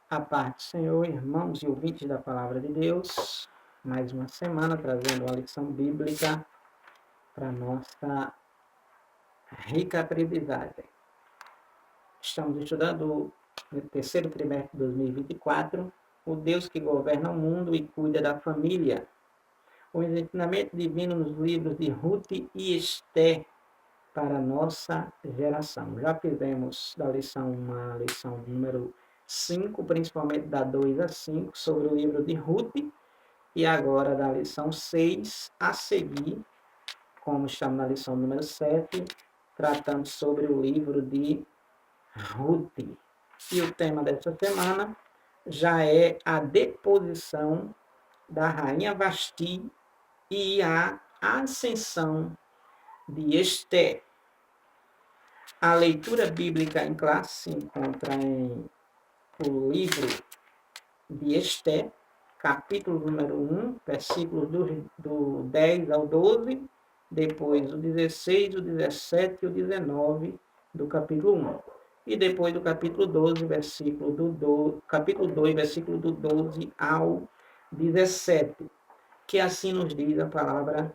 A paz do Senhor, irmãos e ouvintes da Palavra de Deus, mais uma semana trazendo uma lição bíblica para nossa rica aprendizagem. Estamos estudando no terceiro trimestre de 2024, o Deus que governa o mundo e cuida da família. O ensinamento divino nos livros de Ruth e Esté para a nossa geração. Já fizemos da lição uma lição número 5, principalmente da 2 a 5, sobre o livro de Ruth, e agora da lição 6 a seguir, como estamos na lição número 7, tratando sobre o livro de Ruth. E o tema dessa semana já é a deposição da rainha Vasti e a ascensão de Esté. A leitura bíblica em classe se encontra em o livro de Esté, capítulo número 1, versículos do 10 ao 12, depois o 16, o 17 e o 19 do capítulo 1. E depois do capítulo 12, capítulo 2, versículo do 12 ao 17, que assim nos diz a palavra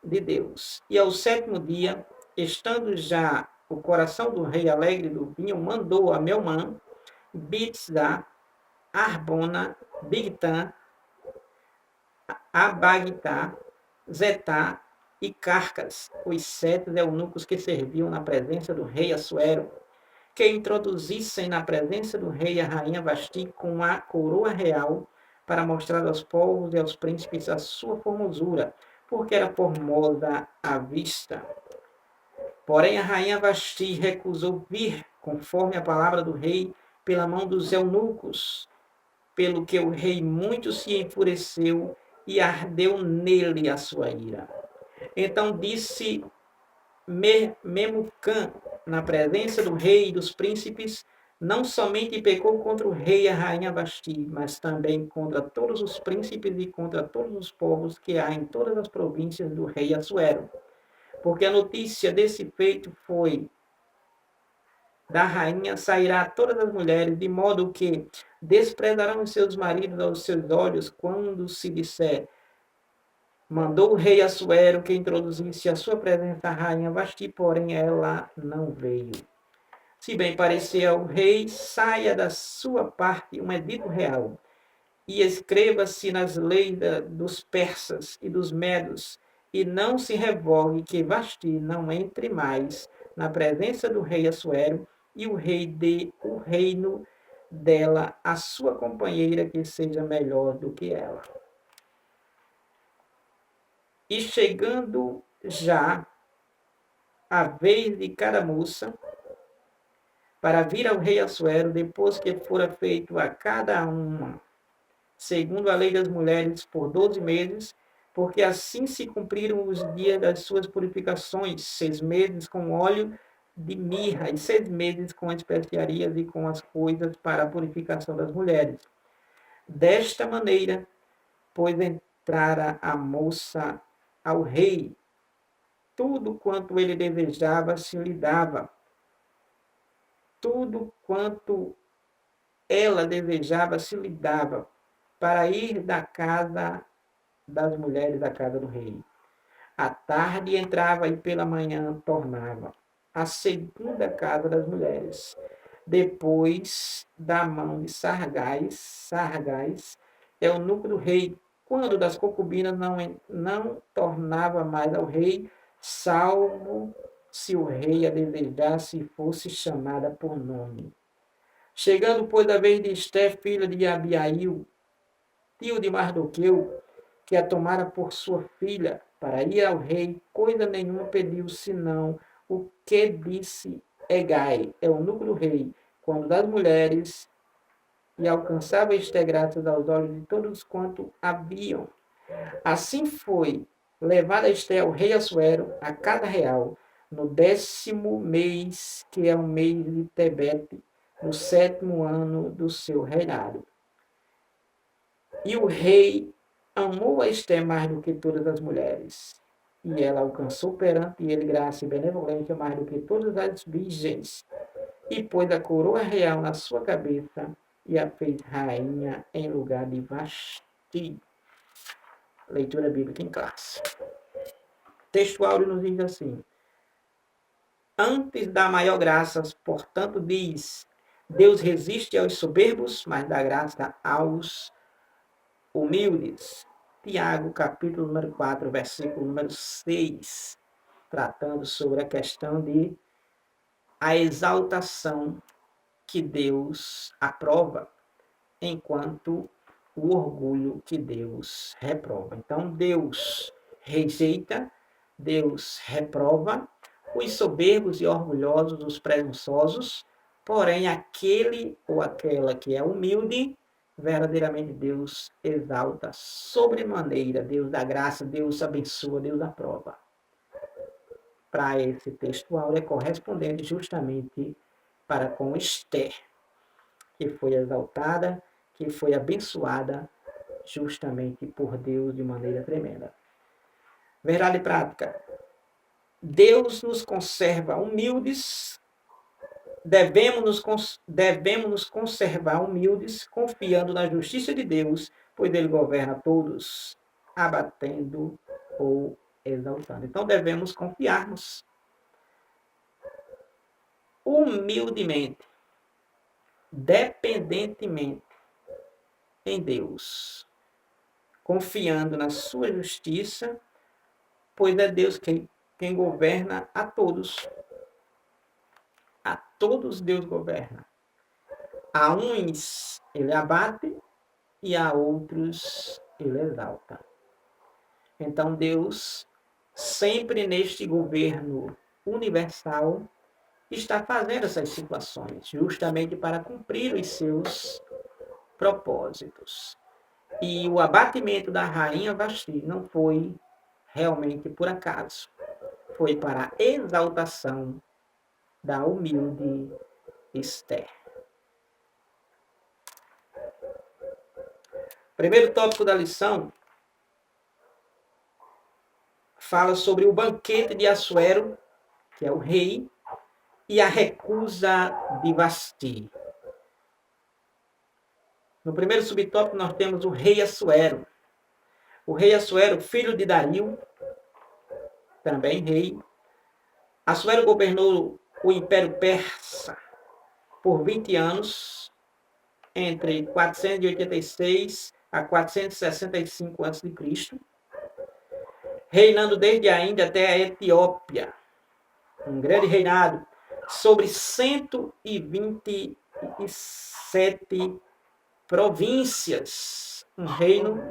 de Deus. E ao sétimo dia, estando já o coração do rei alegre do vinho, mandou a Melmã, Bitzá, Arbona, Bigtã, Abagtá, Zetá e Carcas, os 7 eunucos que serviam na presença do rei Assuero, que introduzissem na presença do rei a rainha Vasti com a coroa real, para mostrar aos povos e aos príncipes a sua formosura, porque era formosa à vista. Porém, a rainha Vasti recusou vir, conforme a palavra do rei, pela mão dos eunucos, pelo que o rei muito se enfureceu e ardeu nele a sua ira. Então disse Memucã, na presença do rei e dos príncipes, não somente pecou contra o rei e a rainha Vasti, mas também contra todos os príncipes e contra todos os povos que há em todas as províncias do rei Assuero. Porque a notícia desse feito foi: da rainha sairá a todas as mulheres, de modo que desprezarão os seus maridos aos seus olhos, quando se disser: mandou o rei Assuero que introduzisse a sua presença a rainha Vasti, porém ela não veio. Se bem parecer ao rei, saia da sua parte um edito real, e escreva-se nas leis dos persas e dos medos, e não se revogue que Vasti não entre mais na presença do rei Assuero, e o rei dê o reino dela à sua companheira, que seja melhor do que ela. E chegando já a vez de cada moça para vir ao rei Assuero, depois que fora feito a cada uma, segundo a lei das mulheres, por 12 meses, porque assim se cumpriram os dias das suas purificações, 6 meses com óleo de mirra e 6 meses com especiarias e com as coisas para a purificação das mulheres. Desta maneira, pois entrara a moça ao rei, tudo quanto ele desejava se lhe dava, tudo quanto ela desejava se lhe dava, para ir da casa das mulheres à casa do rei. À tarde entrava e pela manhã tornava. A segunda casa das mulheres. Depois da mão de Sargais, eunuco do rei, quando das concubinas não tornava mais ao rei, salvo se o rei a desejasse e fosse chamada por nome. Chegando, pois, a vez de Esté, filha de Abiail, tio de Mardoqueu, que a tomara por sua filha, para ir ao rei, coisa nenhuma pediu, senão o que disse Hegai, eunuco do rei, quando das mulheres, e alcançava Esté graças aos olhos de todos quanto haviam. Assim foi levada Esté ao rei Assuero, a cada real, no 10º mês, que é o mês de Tebete, no 7º ano do seu reinado. E o rei amou a Esté mais do que todas as mulheres, e ela alcançou perante ele graça e benevolência mais do que todas as virgens, e pôs a coroa real na sua cabeça, e a fez rainha em lugar de Vasti. Leitura bíblica em classe. Texto áureo nos diz assim: antes da maior graça, portanto, diz: Deus resiste aos soberbos, mas dá graça aos humildes. Tiago, capítulo número 4, versículo número 6, tratando sobre a questão de a exaltação que Deus aprova, enquanto o orgulho que Deus reprova. Então, Deus rejeita, Deus reprova os soberbos e orgulhosos, os presunçosos, porém aquele ou aquela que é humilde, verdadeiramente Deus exalta sobremaneira, Deus dá graça, Deus abençoa, Deus aprova. Para esse texto áureo é correspondente justamente para com Esther, que foi exaltada, que foi abençoada justamente por Deus de maneira tremenda. Verdade prática. Deus nos conserva humildes, devemos nos conservar humildes, confiando na justiça de Deus, pois Ele governa todos, abatendo ou exaltando. Então devemos confiarmos humildemente, dependentemente em Deus, confiando na sua justiça, pois é Deus quem governa a todos. A todos Deus governa. A uns ele abate e a outros ele exalta. Então Deus, sempre neste governo universal, está fazendo essas situações, justamente para cumprir os seus propósitos. E o abatimento da rainha Vasti não foi realmente por acaso. Foi para a exaltação da humilde Esther. Primeiro tópico da lição fala sobre o banquete de Assuero, que é o rei, e a recusa de Vasti. No primeiro subtópico nós temos o rei Assuero. O rei Assuero, filho de Dario, também rei. Assuero governou o Império Persa por 20 anos, entre 486 a 465 a.C., reinando desde a Índia até a Etiópia. Um grande reinado sobre 127 províncias. Um reino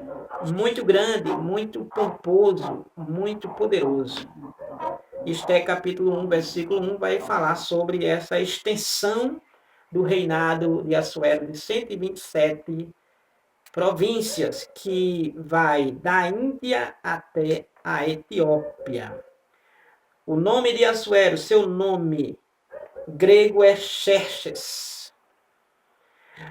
muito grande, muito pomposo, muito poderoso. Esther capítulo 1, versículo 1 vai falar sobre essa extensão do reinado de Assuero de 127 províncias, que vai da Índia até a Etiópia. O nome de Assuero, seu nome grego é Xerxes.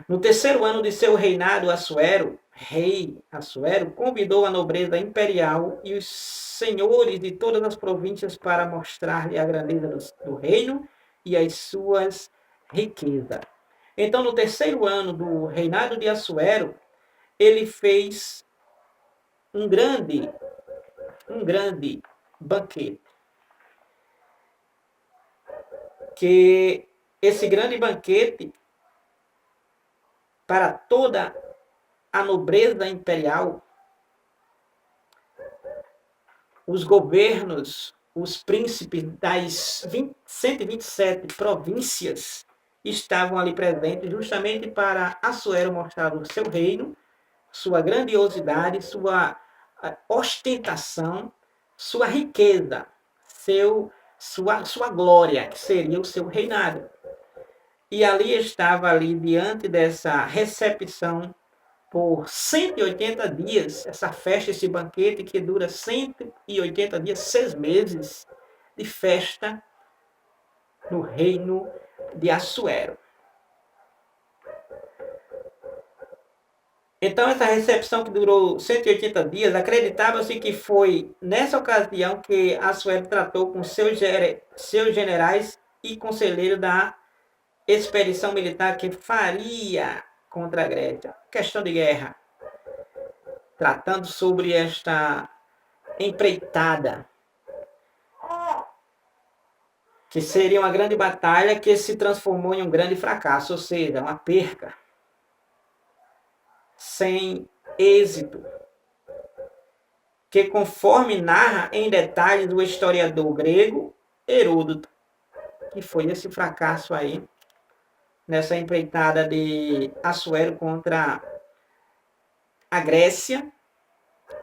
No terceiro ano de seu reinado, Assuero, rei Assuero, convidou a nobreza imperial e os senhores de todas as províncias para mostrar-lhe a grandeza do reino e as suas riquezas. Então, no terceiro ano do reinado de Assuero, ele fez um grande banquete. Que esse grande banquete, para toda a nobreza imperial, os governos, os príncipes das 127 províncias estavam ali presentes justamente para Assuero mostrar o seu reino, sua grandiosidade, sua ostentação, sua riqueza, sua glória, que seria o seu reinado. E ali estava, ali diante dessa recepção, por 180 dias, essa festa, esse banquete que dura 180 dias, 6 meses de festa no reino de Assuero. Então, essa recepção que durou 180 dias, acreditava-se que foi nessa ocasião que Assuero tratou com seus generais e conselheiros da expedição militar que faria contra a Grécia. Questão de guerra. Tratando sobre esta empreitada, que seria uma grande batalha que se transformou em um grande fracasso, ou seja, uma perca, sem êxito, que conforme narra em detalhes o historiador grego Heródoto, que foi esse fracasso aí, nessa empreitada de Assuero contra a Grécia,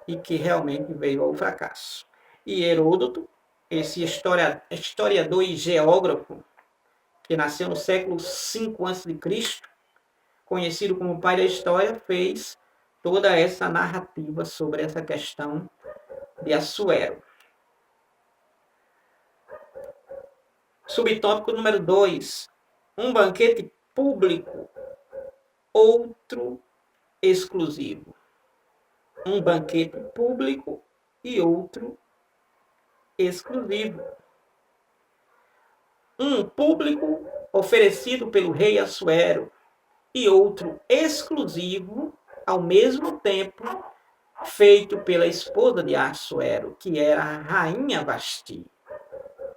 e que realmente veio ao fracasso. E Heródoto, esse historiador e geógrafo, que nasceu no século V a.C., conhecido como pai da história, fez toda essa narrativa sobre essa questão de Assuero. Subtópico número 2. Um banquete público, outro exclusivo. Um banquete público e outro exclusivo. Um público oferecido pelo rei Assuero e outro exclusivo, ao mesmo tempo, feito pela esposa de Assuero, que era a rainha Vasti.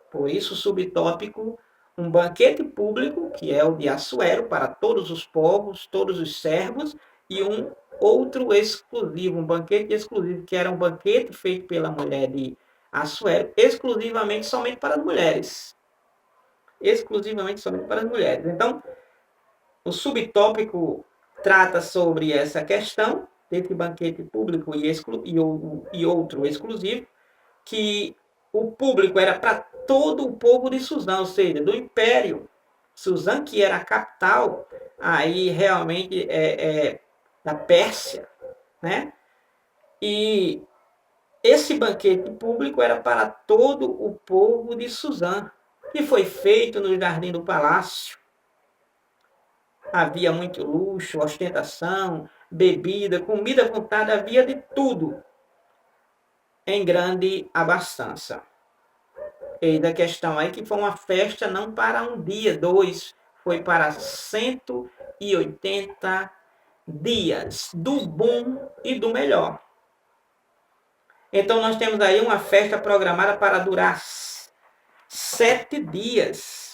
Por isso, subtópico, um banquete público, que é o de Assuero, para todos os povos, todos os servos, e um outro exclusivo, um banquete exclusivo, que era um banquete feito pela mulher de Assuero, exclusivamente somente para as mulheres. Exclusivamente somente para as mulheres. Então, o subtópico trata sobre essa questão, desse banquete público e outro exclusivo, que o público era para todo o povo de Suzã, ou seja, do Império. Suzã, que era a capital, aí realmente da Pérsia, né? E esse banquete público era para todo o povo de Suzã, que foi feito no jardim do palácio. Havia muito luxo, ostentação, bebida, comida à vontade, havia de tudo em grande abastança. Eis a questão aí que foi uma festa não para um dia, dois, foi para 180 dias, do bom e do melhor. Então nós temos aí uma festa programada para durar 7 dias.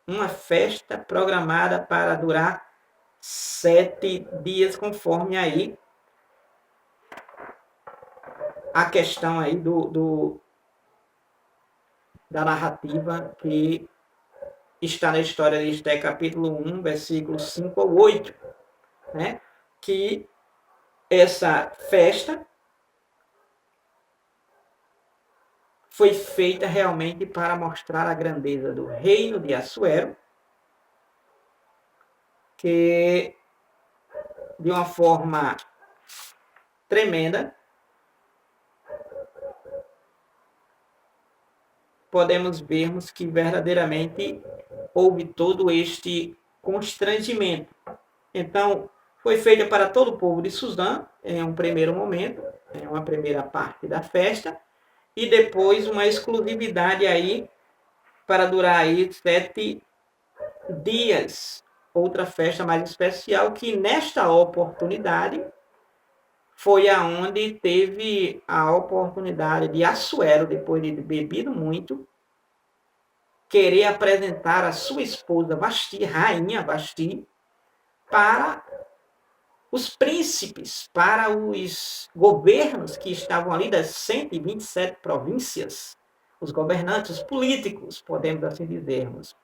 Uma festa programada para durar 7 dias, conforme aí a questão aí da narrativa que está na história de Esté, capítulo 1, versículos 5 ao 8, né? Que essa festa foi feita realmente para mostrar a grandeza do reino de Assuero, que de uma forma tremenda podemos vermos que verdadeiramente houve todo este constrangimento. Então, foi feita para todo o povo de Suzã, em um primeiro momento, em uma primeira parte da festa, e depois uma exclusividade aí para durar aí 7 dias. Outra festa mais especial, que nesta oportunidade foi aonde teve a oportunidade de Assuero, depois de bebido muito, querer apresentar a sua esposa Vasti, rainha Vasti, para os príncipes, para os governos que estavam ali das 127 províncias, os governantes, os políticos, podemos assim dizermos.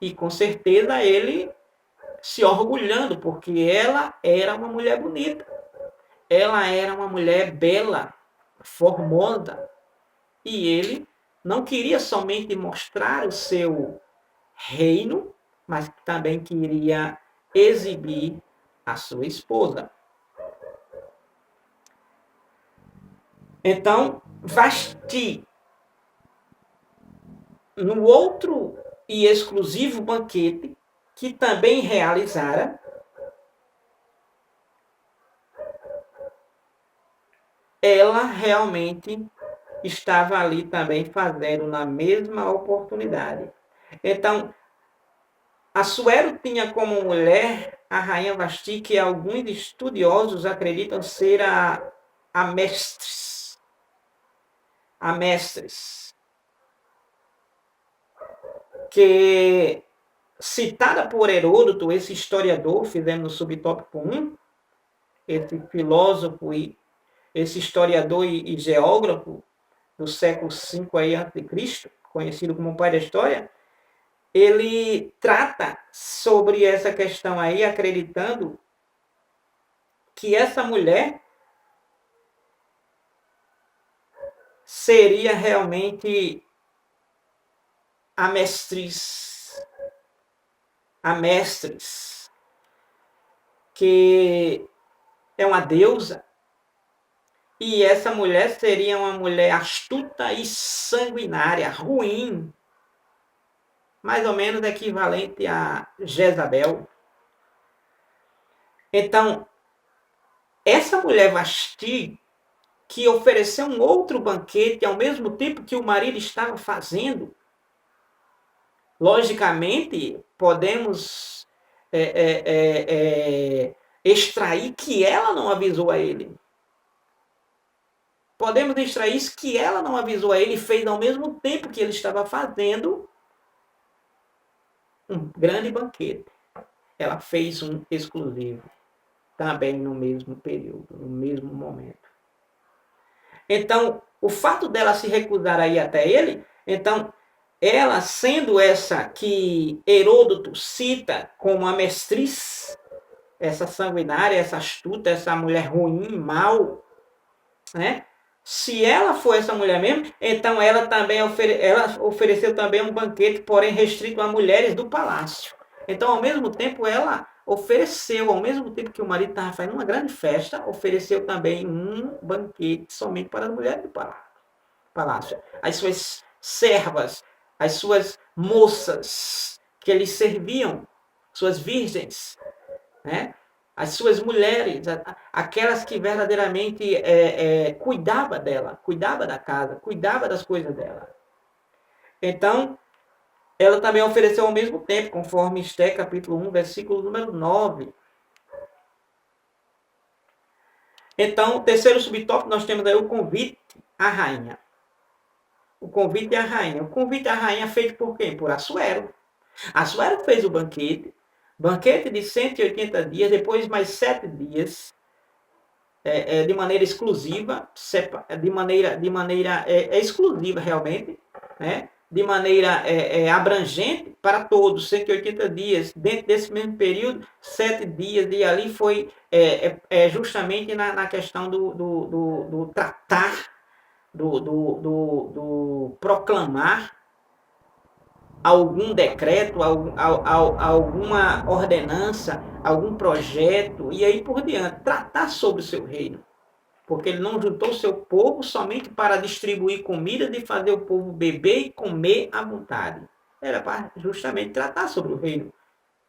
E com certeza ele se orgulhando, porque ela era uma mulher bonita, ela era uma mulher bela, formosa, e ele não queria somente mostrar o seu reino, mas também queria exibir a sua esposa. Então, Vasti, no outro e exclusivo banquete que também realizara, ela realmente estava ali também fazendo na mesma oportunidade. Então, Assuero tinha como mulher a rainha Vasti, que alguns estudiosos acreditam ser a mestres. A mestres. Que, citada por Heródoto, esse historiador, fizemos no subtópico 1, esse filósofo e esse historiador e geógrafo do século V aí, a.C., conhecido como pai da história, ele trata sobre essa questão aí, acreditando que essa mulher seria realmente a mestres, que é uma deusa, e essa mulher seria uma mulher astuta e sanguinária, ruim, mais ou menos equivalente a Jezabel. Então, essa mulher Vasti, que ofereceu um outro banquete ao mesmo tempo que o marido estava fazendo, logicamente, podemos extrair que ela não avisou a ele. Podemos extrair que ela não avisou a ele e fez ao mesmo tempo que ele estava fazendo um grande banquete. Ela fez um exclusivo, também no mesmo período, no mesmo momento. Então, o fato dela se recusar a ir até ele, então, ela sendo essa que Heródoto cita como a mestriz, essa sanguinária, essa astuta, essa mulher ruim, mal, né? Se ela for essa mulher mesmo, então ela também ela ofereceu também um banquete, porém restrito a mulheres do palácio. Então, ao mesmo tempo, ela ofereceu, ao mesmo tempo que o marido estava fazendo uma grande festa, ofereceu também um banquete somente para as mulheres do palácio. As suas servas, as suas moças que lhe serviam, suas virgens, né? As suas mulheres, aquelas que verdadeiramente cuidava dela, cuidava da casa, cuidava das coisas dela. Então, ela também ofereceu ao mesmo tempo, conforme Esté, capítulo 1, versículo número 9. Então, o terceiro subtópico, nós temos aí o convite à rainha. O convite à rainha. O convite à rainha feito por quem? Por Assuero. Assuero fez o banquete de 180 dias, depois mais 7 dias, de maneira exclusiva, de maneira exclusiva realmente, né? De maneira abrangente para todos, 180 dias. Dentro desse mesmo período, 7 dias, e ali foi justamente na questão do tratar, do proclamar algum decreto, alguma ordenança, algum projeto, e aí por diante, tratar sobre o seu reino. Porque ele não juntou o seu povo somente para distribuir comida e fazer o povo beber e comer à vontade. Era para justamente tratar sobre o reino.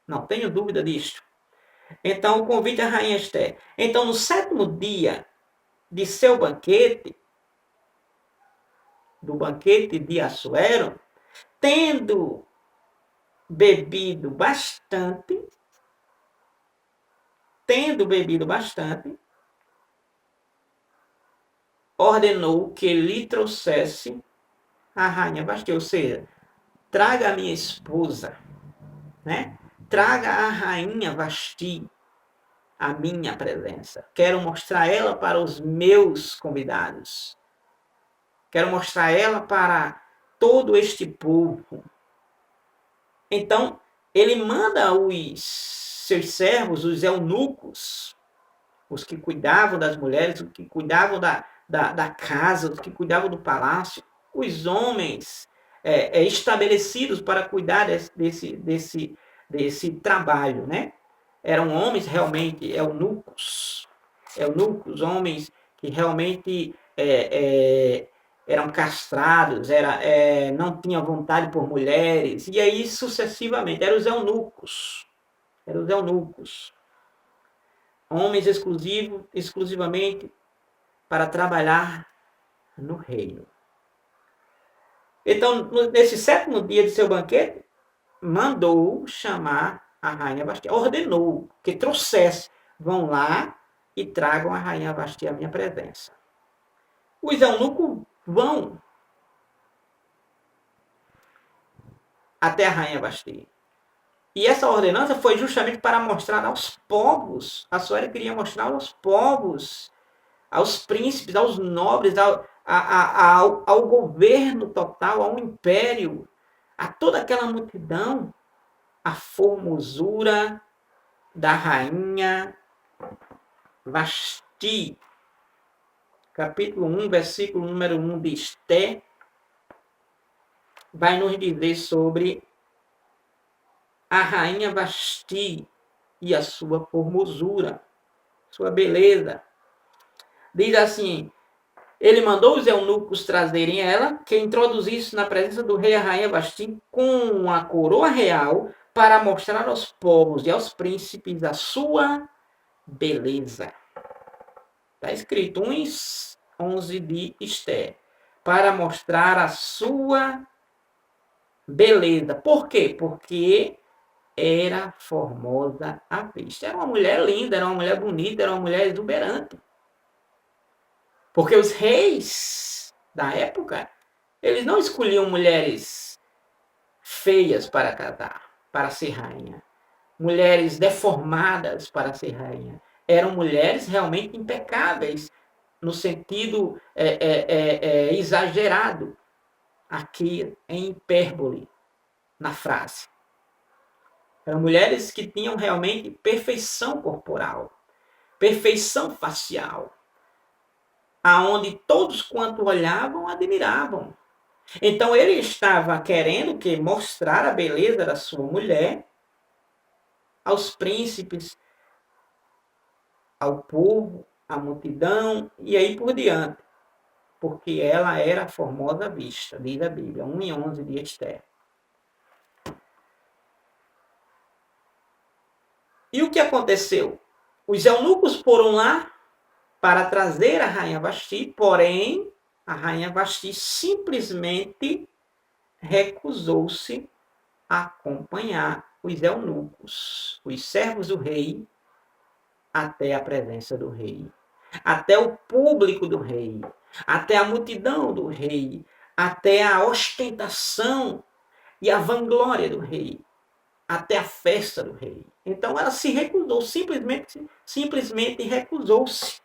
Não tenho dúvida disso. Então, o convite à rainha Esté. Então, no 7º dia de seu banquete, do banquete de Assuero, tendo bebido bastante, ordenou que lhe trouxesse a rainha Vasti, ou seja, traga a minha esposa, né? Traga a rainha Vasti à minha presença. Quero mostrar ela para os meus convidados. Quero mostrar ela para todo este povo. Então, ele manda os seus servos, os eunucos, os que cuidavam das mulheres, os que cuidavam da casa, os que cuidavam do palácio, os homens estabelecidos para cuidar desse trabalho, né? Eram homens realmente eunucos, homens que realmente eram castrados, não tinham vontade por mulheres, e aí sucessivamente, eram os eunucos. Homens exclusivamente para trabalhar no reino. Então, nesse 7º dia de seu banquete, mandou chamar a rainha Vasti, ordenou que trouxesse, vão lá e tragam a rainha Vasti à minha presença. Os eunucos vão até a rainha Vasti. E essa ordenança foi justamente para mostrar aos povos, a Suéria queria mostrar aos povos, aos príncipes, aos nobres, ao governo total, ao império, a toda aquela multidão, a formosura da rainha Vasti. Capítulo 1, versículo número 1 de Esté, vai nos dizer sobre a rainha Vasti e a sua formosura, sua beleza. Diz assim: ele mandou os eunucos trazerem ela, que introduzisse na presença do rei a rainha Vasti com a coroa real, para mostrar aos povos e aos príncipes a sua beleza. Está escrito 1:11 de Esté. Para mostrar a sua beleza. Por quê? Porque era formosa à vista. Era uma mulher linda, era uma mulher bonita, era uma mulher exuberante. Porque os reis da época, eles não escolhiam mulheres feias para casar, para ser rainha. Mulheres deformadas para ser rainha. Eram mulheres realmente impecáveis, no sentido exagerado, aqui em hipérbole, na frase. Eram mulheres que tinham realmente perfeição corporal, perfeição facial, aonde todos quanto olhavam admiravam. Então ele estava querendo que mostrar a beleza da sua mulher aos príncipes, ao povo, à multidão e aí por diante, porque ela era formosa à vista, diz a Bíblia, 1:11 de Esté. E o que aconteceu? Os eunucos foram lá para trazer a rainha Vasti, porém, a rainha Vasti simplesmente recusou-se a acompanhar os eunucos, os servos do rei, até a presença do rei, até o público do rei, até a multidão do rei, até a ostentação e a vanglória do rei, até a festa do rei. Então ela se recusou, simplesmente recusou-se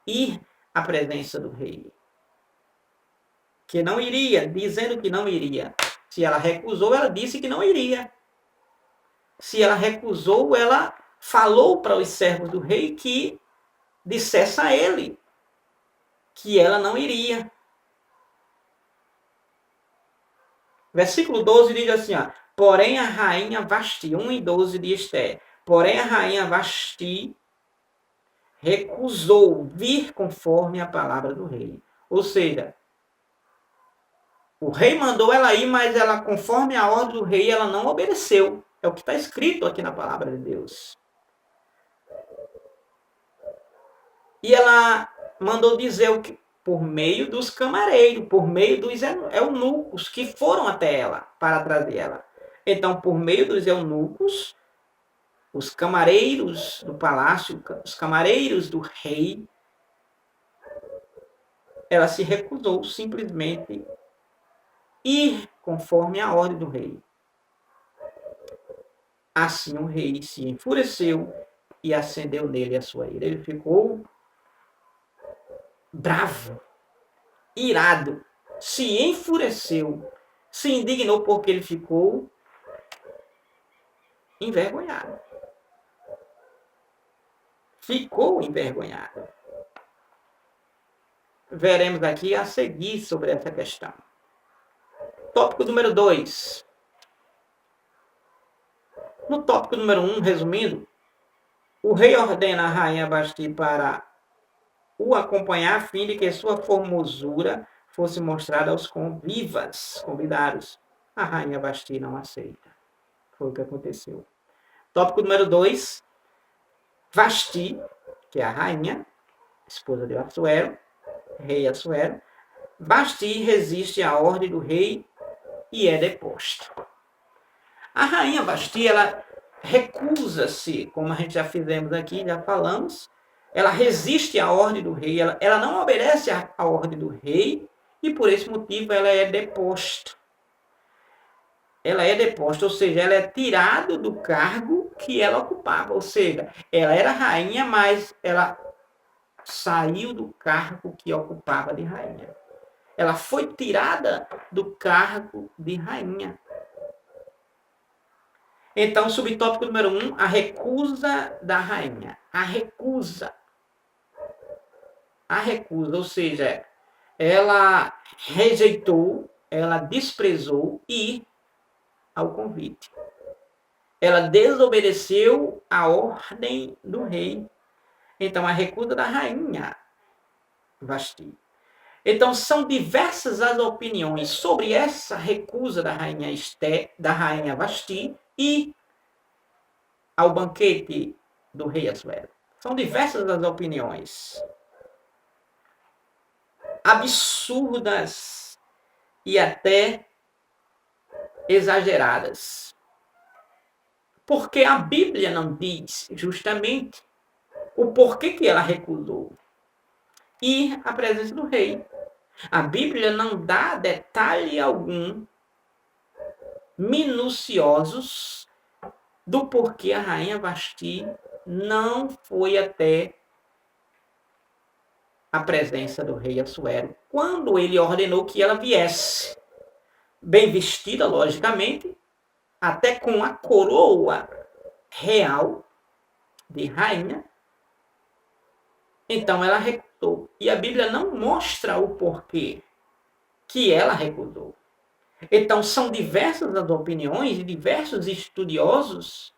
ir à presença do rei. Que não iria, dizendo que não iria. Se ela recusou, ela disse que não iria. Se ela recusou, ela falou para os servos do rei que dissesse a ele que ela não iria. Versículo 12 diz assim, ó, porém a rainha Vasti, 1:12 de Esté, porém a rainha Vasti recusou vir conforme a palavra do rei. Ou seja, o rei mandou ela ir, mas ela, conforme a ordem do rei, ela não obedeceu. É o que está escrito aqui na palavra de Deus. E ela mandou dizer o que? Por meio dos camareiros, por meio dos eunucos que foram até ela para trazer ela. Então, por meio dos eunucos, os camareiros do palácio, os camareiros do rei, ela se recusou simplesmente ir conforme a ordem do rei. Assim o rei se enfureceu e acendeu nele a sua ira. Ele ficou bravo, irado, se enfureceu, se indignou porque ele ficou envergonhado. Ficou envergonhado. Veremos aqui a seguir sobre essa questão. Tópico número 2. No tópico número 1, resumindo, o rei ordena a rainha Vasti para o acompanhar a fim de que sua formosura fosse mostrada aos convidados. A rainha Vasti não aceita. Foi o que aconteceu. Tópico número 2. Vasti, que é a rainha, esposa de Assuero, rei Assuero. Vasti resiste à ordem do rei e é deposta. A rainha Vasti, ela recusa-se, como a gente já fizemos aqui, já falamos, ela resiste à ordem do rei, ela não obedece à ordem do rei, e por esse motivo ela é deposta. Ela é deposta, ou seja, ela é tirada do cargo que ela ocupava, ou seja, ela era rainha, mas ela saiu do cargo que ocupava de rainha. Ela foi tirada do cargo de rainha. Então, subtópico número 1, a recusa da rainha. A recusa, ou seja, ela rejeitou, ela desprezou ir ao convite. Ela desobedeceu a ordem do rei. Então, a recusa da rainha Vasti. Então, são diversas as opiniões sobre essa recusa da rainha da rainha Vasti e ao banquete do rei Assuero. São diversas as opiniões. Absurdas e até exageradas. Porque a Bíblia não diz justamente o porquê que ela recusou ir à presença do rei. A Bíblia não dá detalhe algum minuciosos do porquê a rainha Vasti não foi até a presença do rei Assuero quando ele ordenou que ela viesse, bem vestida, logicamente, até com a coroa real de rainha. Então ela recusou. E a Bíblia não mostra o porquê que ela recusou. Então são diversas as opiniões de diversos estudiosos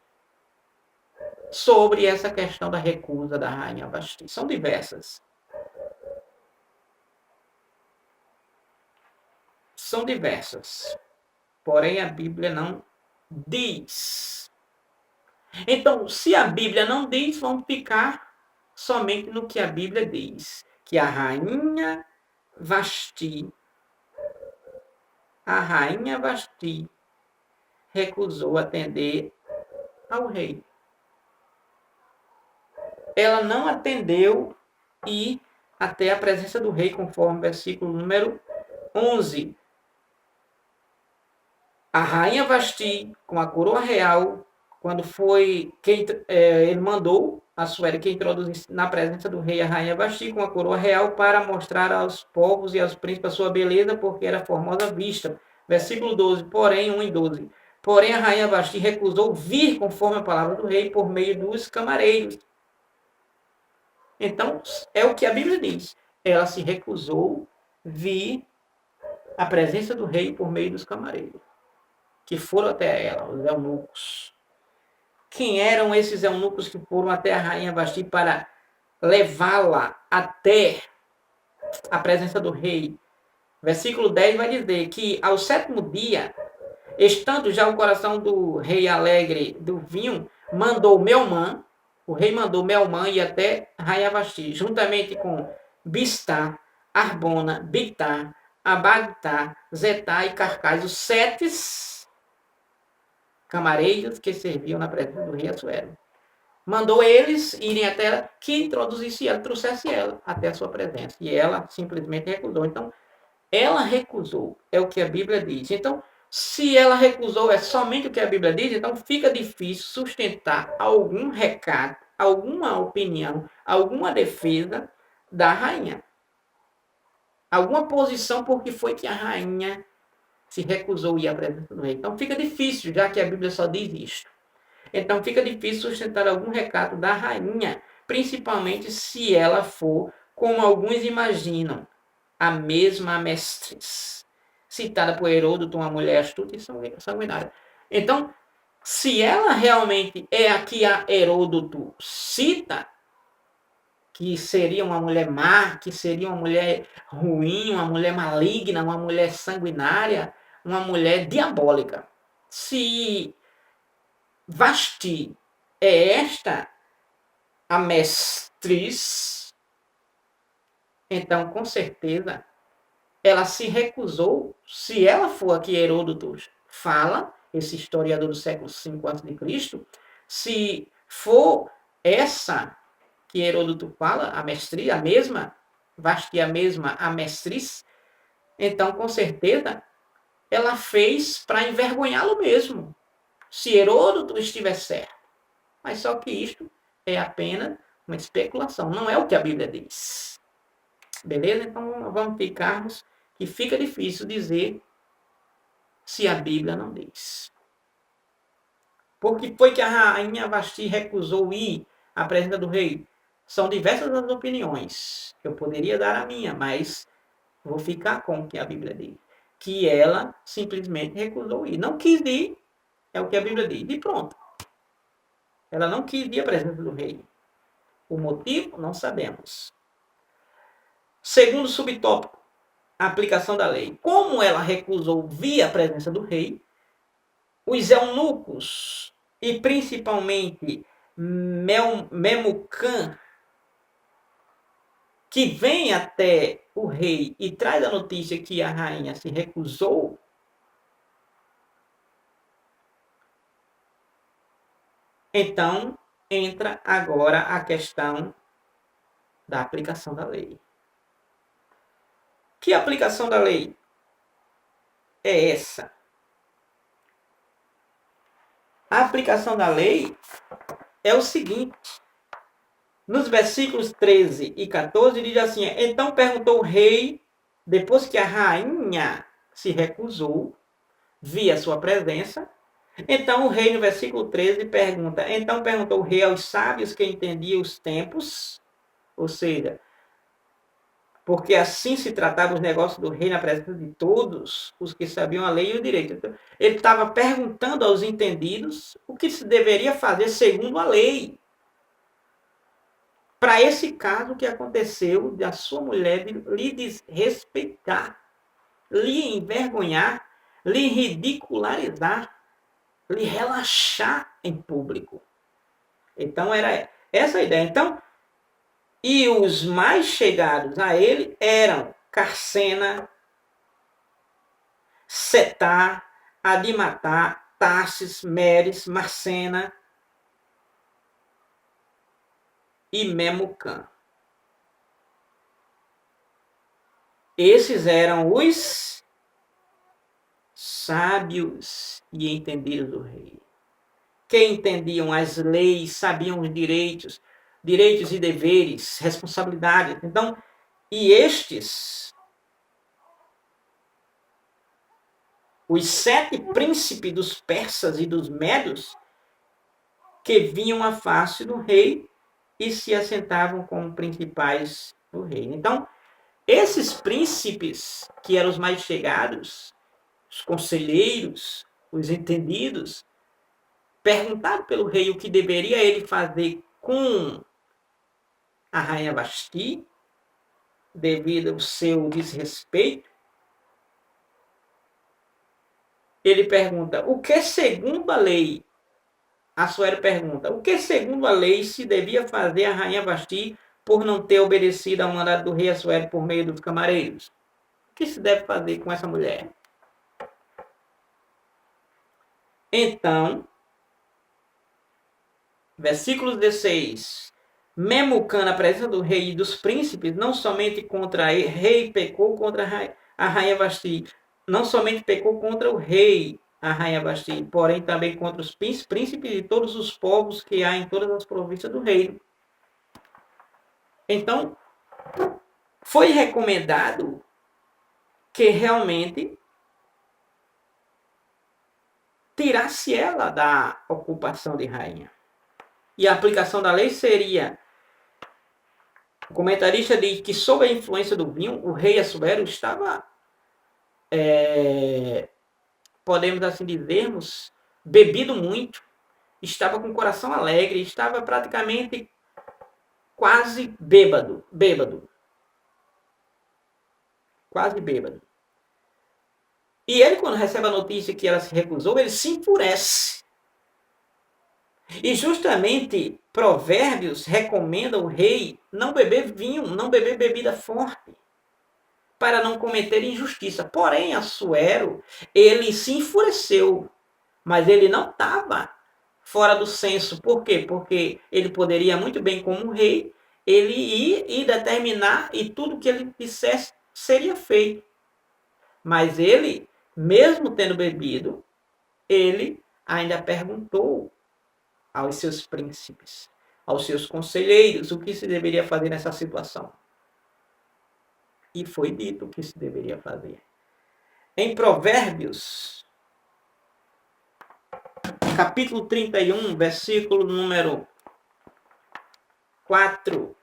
sobre essa questão da recusa da rainha Vasti. São diversas. São diversas. Porém, a Bíblia não diz. Então, se a Bíblia não diz, vamos ficar somente no que a Bíblia diz. Que a rainha Vasti recusou atender ao rei. Ela não atendeu e até a presença do rei, conforme o versículo número 11. A rainha Vasti, com a coroa real, quando foi ele mandou a Assuero que introduzisse na presença do rei a rainha Vasti com a coroa real para mostrar aos povos e aos príncipes a sua beleza, porque era formosa vista. Versículo 12, porém, 1 e 12. Porém, a rainha Vasti recusou vir conforme a palavra do rei por meio dos camareiros. Então, é o que a Bíblia diz. Ela se recusou vir à presença do rei por meio dos camareiros, que foram até ela, os eunucos. Quem eram esses eunucos que foram até a rainha Vasti para levá-la até a presença do rei? Versículo 10 vai dizer que ao 7º dia, estando já o coração do rei alegre do vinho, mandou Meumã, o rei mandou Meumã ir até a rainha Vasti, juntamente com Bistá, Arbona, Bigtá, Abagtá, Zetá e Carcais, os 7 camareiros que serviam na presença do rei Assuero. Mandou eles irem até ela, que introduzisse ela, trouxesse ela até a sua presença. E ela simplesmente recusou. Então, ela recusou, é o que a Bíblia diz. Então, se ela recusou, é somente o que a Bíblia diz, então fica difícil sustentar algum recado, alguma opinião, alguma defesa da rainha. Alguma posição porque foi que a rainha se recusou a ir à presença do rei. Então fica difícil, já que a Bíblia só diz isto. Então fica difícil sustentar algum recado da rainha, principalmente se ela for, como alguns imaginam, a mesma mestriz, citada por Heródoto, uma mulher astuta e sanguinária. Então, se ela realmente é a que a Heródoto cita, que seria uma mulher má, que seria uma mulher ruim, uma mulher maligna, uma mulher sanguinária, uma mulher diabólica. Se Vasti é esta a mestriz, então com certeza ela se recusou, se ela for a que Heródoto fala, esse historiador do século V a.C., se for essa que Heródoto fala, a mestria, a mesma, Vasti a mesma, a mestriz, então, com certeza, ela fez para envergonhá-lo mesmo, se Heródoto estiver certo. Mas só que isto é apenas uma especulação, não é o que a Bíblia diz. Beleza? Então, vamos ficarmos que fica difícil dizer se a Bíblia não diz. Por que foi que a rainha Vasti recusou ir à presença do rei? São diversas as opiniões. Eu poderia dar a minha, mas vou ficar com o que a Bíblia diz. Que ela simplesmente recusou ir. Não quis ir, é o que a Bíblia diz. E pronto. Ela não quis ir à presença do rei. O motivo, não sabemos. Segundo subtópico, a aplicação da lei. Como ela recusou vir à presença do rei, os eunucos, e principalmente Memucã, que vem até o rei e traz a notícia que a rainha se recusou, então entra agora a questão da aplicação da lei. Que aplicação da lei é essa? A aplicação da lei é o seguinte. Nos versículos 13 e 14 diz assim: então perguntou o rei, depois que a rainha se recusou, via sua presença. Então o rei, no versículo 13, pergunta: então perguntou o rei aos sábios que entendiam os tempos, ou seja, porque assim se tratava os negócios do rei na presença de todos os que sabiam a lei e o direito. Então, ele estava perguntando aos entendidos o que se deveria fazer segundo a lei. Para esse caso que aconteceu da sua mulher lhe desrespeitar, lhe envergonhar, lhe ridicularizar, lhe relaxar em público. Então era essa a ideia. Então, e os mais chegados a ele eram Carcena, Setá, Adimatá, Tarsis, Meres, Marcena e Memucã. Esses eram os sábios e entendidos do rei. Que entendiam as leis, sabiam os direitos e deveres, responsabilidades. Então, e estes, os 7 príncipes dos persas e dos medos, que vinham à face do rei e se assentavam como principais do reino. Então, esses príncipes, que eram os mais chegados, os conselheiros, os entendidos, perguntaram pelo rei o que deveria ele fazer com a rainha Vasti, devido ao seu desrespeito. Ele pergunta: o que segundo a lei? Assuero pergunta: o que segundo a lei se devia fazer a rainha Vasti por não ter obedecido ao mandado do rei Assuero por meio dos camareiros? O que se deve fazer com essa mulher? Então, versículo 16. Memucã, na presença do rei e dos príncipes, não somente contra o rei pecou contra a rainha Vasti, não somente pecou contra o rei, a rainha Vasti, porém também contra os príncipes de todos os povos que há em todas as províncias do reino. Então, foi recomendado que realmente tirasse ela da ocupação de rainha. E a aplicação da lei seria: o comentarista diz que, sob a influência do vinho, o rei Assuero estava, podemos assim dizermos, bebido muito, estava com o coração alegre, estava praticamente quase bêbado. Quase bêbado. E ele, quando recebe a notícia que ela se recusou, ele se enfurece. E justamente Provérbios recomenda ao rei não beber vinho, não beber bebida forte, para não cometer injustiça. Porém, Assuero, ele se enfureceu Mas ele não estava fora do senso. Por quê? Porque ele poderia muito bem, como rei, ele ir e determinar e tudo que ele dissesse seria feito. Mas ele, mesmo tendo bebido, ele ainda perguntou aos seus príncipes, aos seus conselheiros, o que se deveria fazer nessa situação. E foi dito o que se deveria fazer. Em Provérbios, capítulo 31, versículo número 4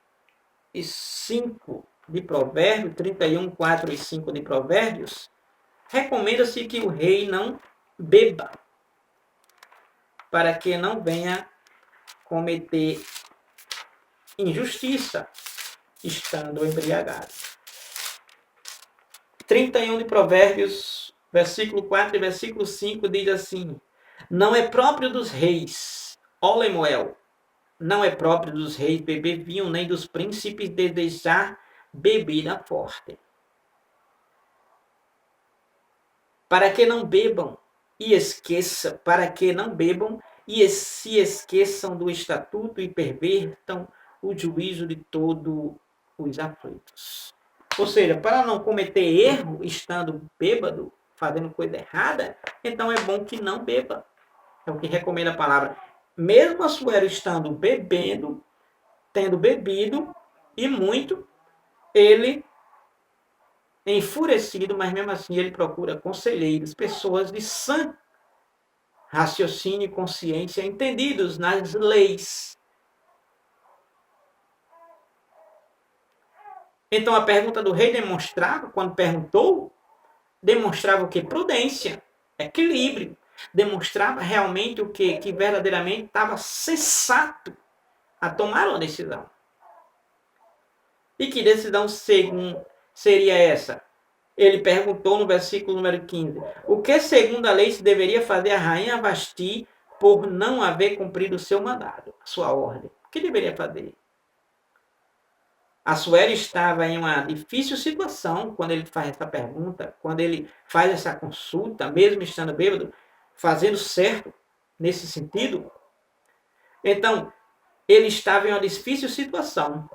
e 5 de Provérbios, 31, 4 e 5 de Provérbios, recomenda-se que o rei não beba, para que não venha cometer injustiça, estando embriagado. 31 de Provérbios, versículo 4 e versículo 5 diz assim: não é próprio dos reis, ó Lemuel, não é próprio dos reis beber vinho, nem dos príncipes desejar bebida forte. Para que não bebam e para que não bebam e se esqueçam do estatuto e pervertam o juízo de todos os aflitos. Ou seja, para não cometer erro estando bêbado, fazendo coisa errada, então é bom que não beba. É o que recomenda a palavra. Mesmo Assuero estando bebendo, tendo bebido, e muito, ele enfurecido, mas mesmo assim ele procura conselheiros, pessoas de sã raciocínio e consciência, entendidos nas leis. Então a pergunta do rei demonstrava, quando perguntou, demonstrava o que? Prudência, equilíbrio. Demonstrava realmente o que? Que verdadeiramente estava sensato a tomar uma decisão. E que decisão seria essa? Ele perguntou no versículo número 15: o que segundo a lei se deveria fazer a rainha Vasti por não haver cumprido o seu mandado, a sua ordem? O que deveria fazer? Assuero estava em uma difícil situação quando ele faz essa pergunta, quando ele faz essa consulta, mesmo estando bêbado, fazendo certo nesse sentido. Então, ele estava em uma difícil situação.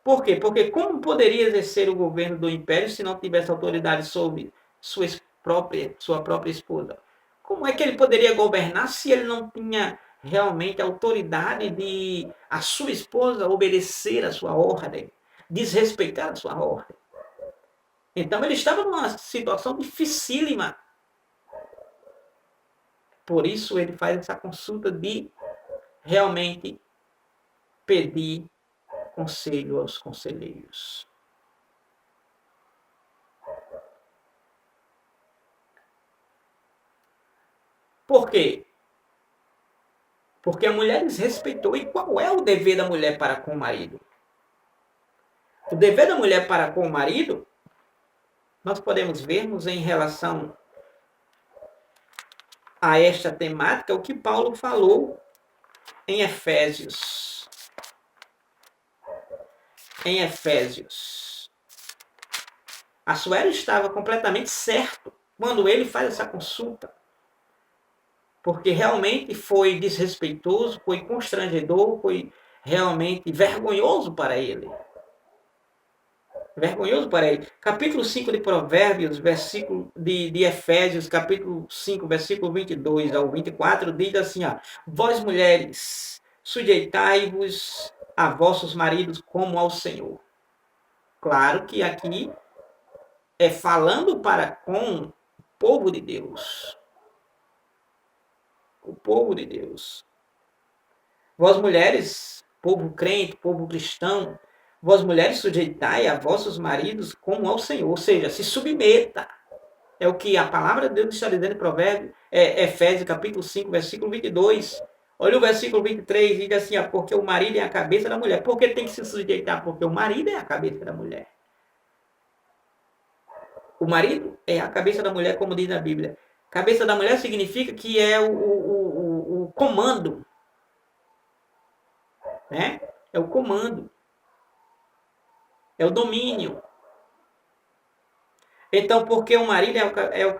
Por quê? Porque como poderia exercer o governo do império se não tivesse autoridade sobre sua própria esposa? Como é que ele poderia governar se ele não tinha realmente autoridade de a sua esposa obedecer a sua ordem, desrespeitar a sua ordem? Então ele estava numa situação dificílima. Por isso ele faz essa consulta de realmente pedir conselho aos conselheiros. Por quê? Porque a mulher desrespeitou. E qual é o dever da mulher para com o marido? O dever da mulher para com o marido, nós podemos vermos em relação a esta temática o que Paulo falou em Efésios. Em Efésios. Assuero estava completamente certo quando ele faz essa consulta. Porque realmente foi desrespeitoso, foi constrangedor, foi realmente vergonhoso para ele. Vergonhoso para ele. Capítulo 5 de Provérbios, versículo de Efésios, capítulo 5, versículo 22 ao 24, diz assim, ó: vós mulheres, sujeitai-vos a vossos maridos como ao Senhor. Claro que aqui é falando para com o povo de Deus. O povo de Deus. Vós mulheres, povo crente, povo cristão, vós mulheres sujeitai a vossos maridos como ao Senhor, ou seja, se submeta. É o que a palavra de Deus está dizendo em Provérbios, Efésios capítulo 5, versículo 22. Olha o versículo 23, diz assim, ó, porque o marido é a cabeça da mulher. Por que tem que se sujeitar? Porque o marido é a cabeça da mulher. O marido é a cabeça da mulher, como diz na Bíblia. Cabeça da mulher significa que é o comando. Né? É o comando. É o domínio. Então, porque o marido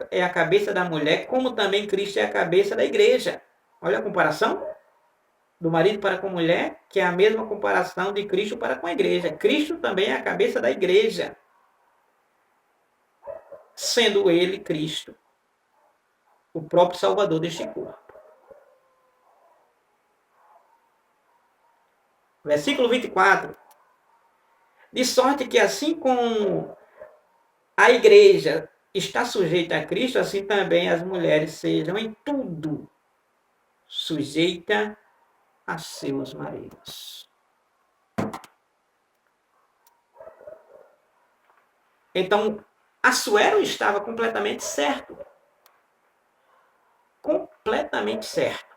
é a cabeça da mulher, como também Cristo é a cabeça da igreja. Olha a comparação do marido para com a mulher, que é a mesma comparação de Cristo para com a igreja. Cristo também é a cabeça da igreja, sendo ele, Cristo, o próprio Salvador deste corpo. Versículo 24. De sorte que assim como a igreja está sujeita a Cristo, assim também as mulheres sejam em tudo sujeitas a seus maridos. Então, Assuero estava completamente certo. Completamente certo.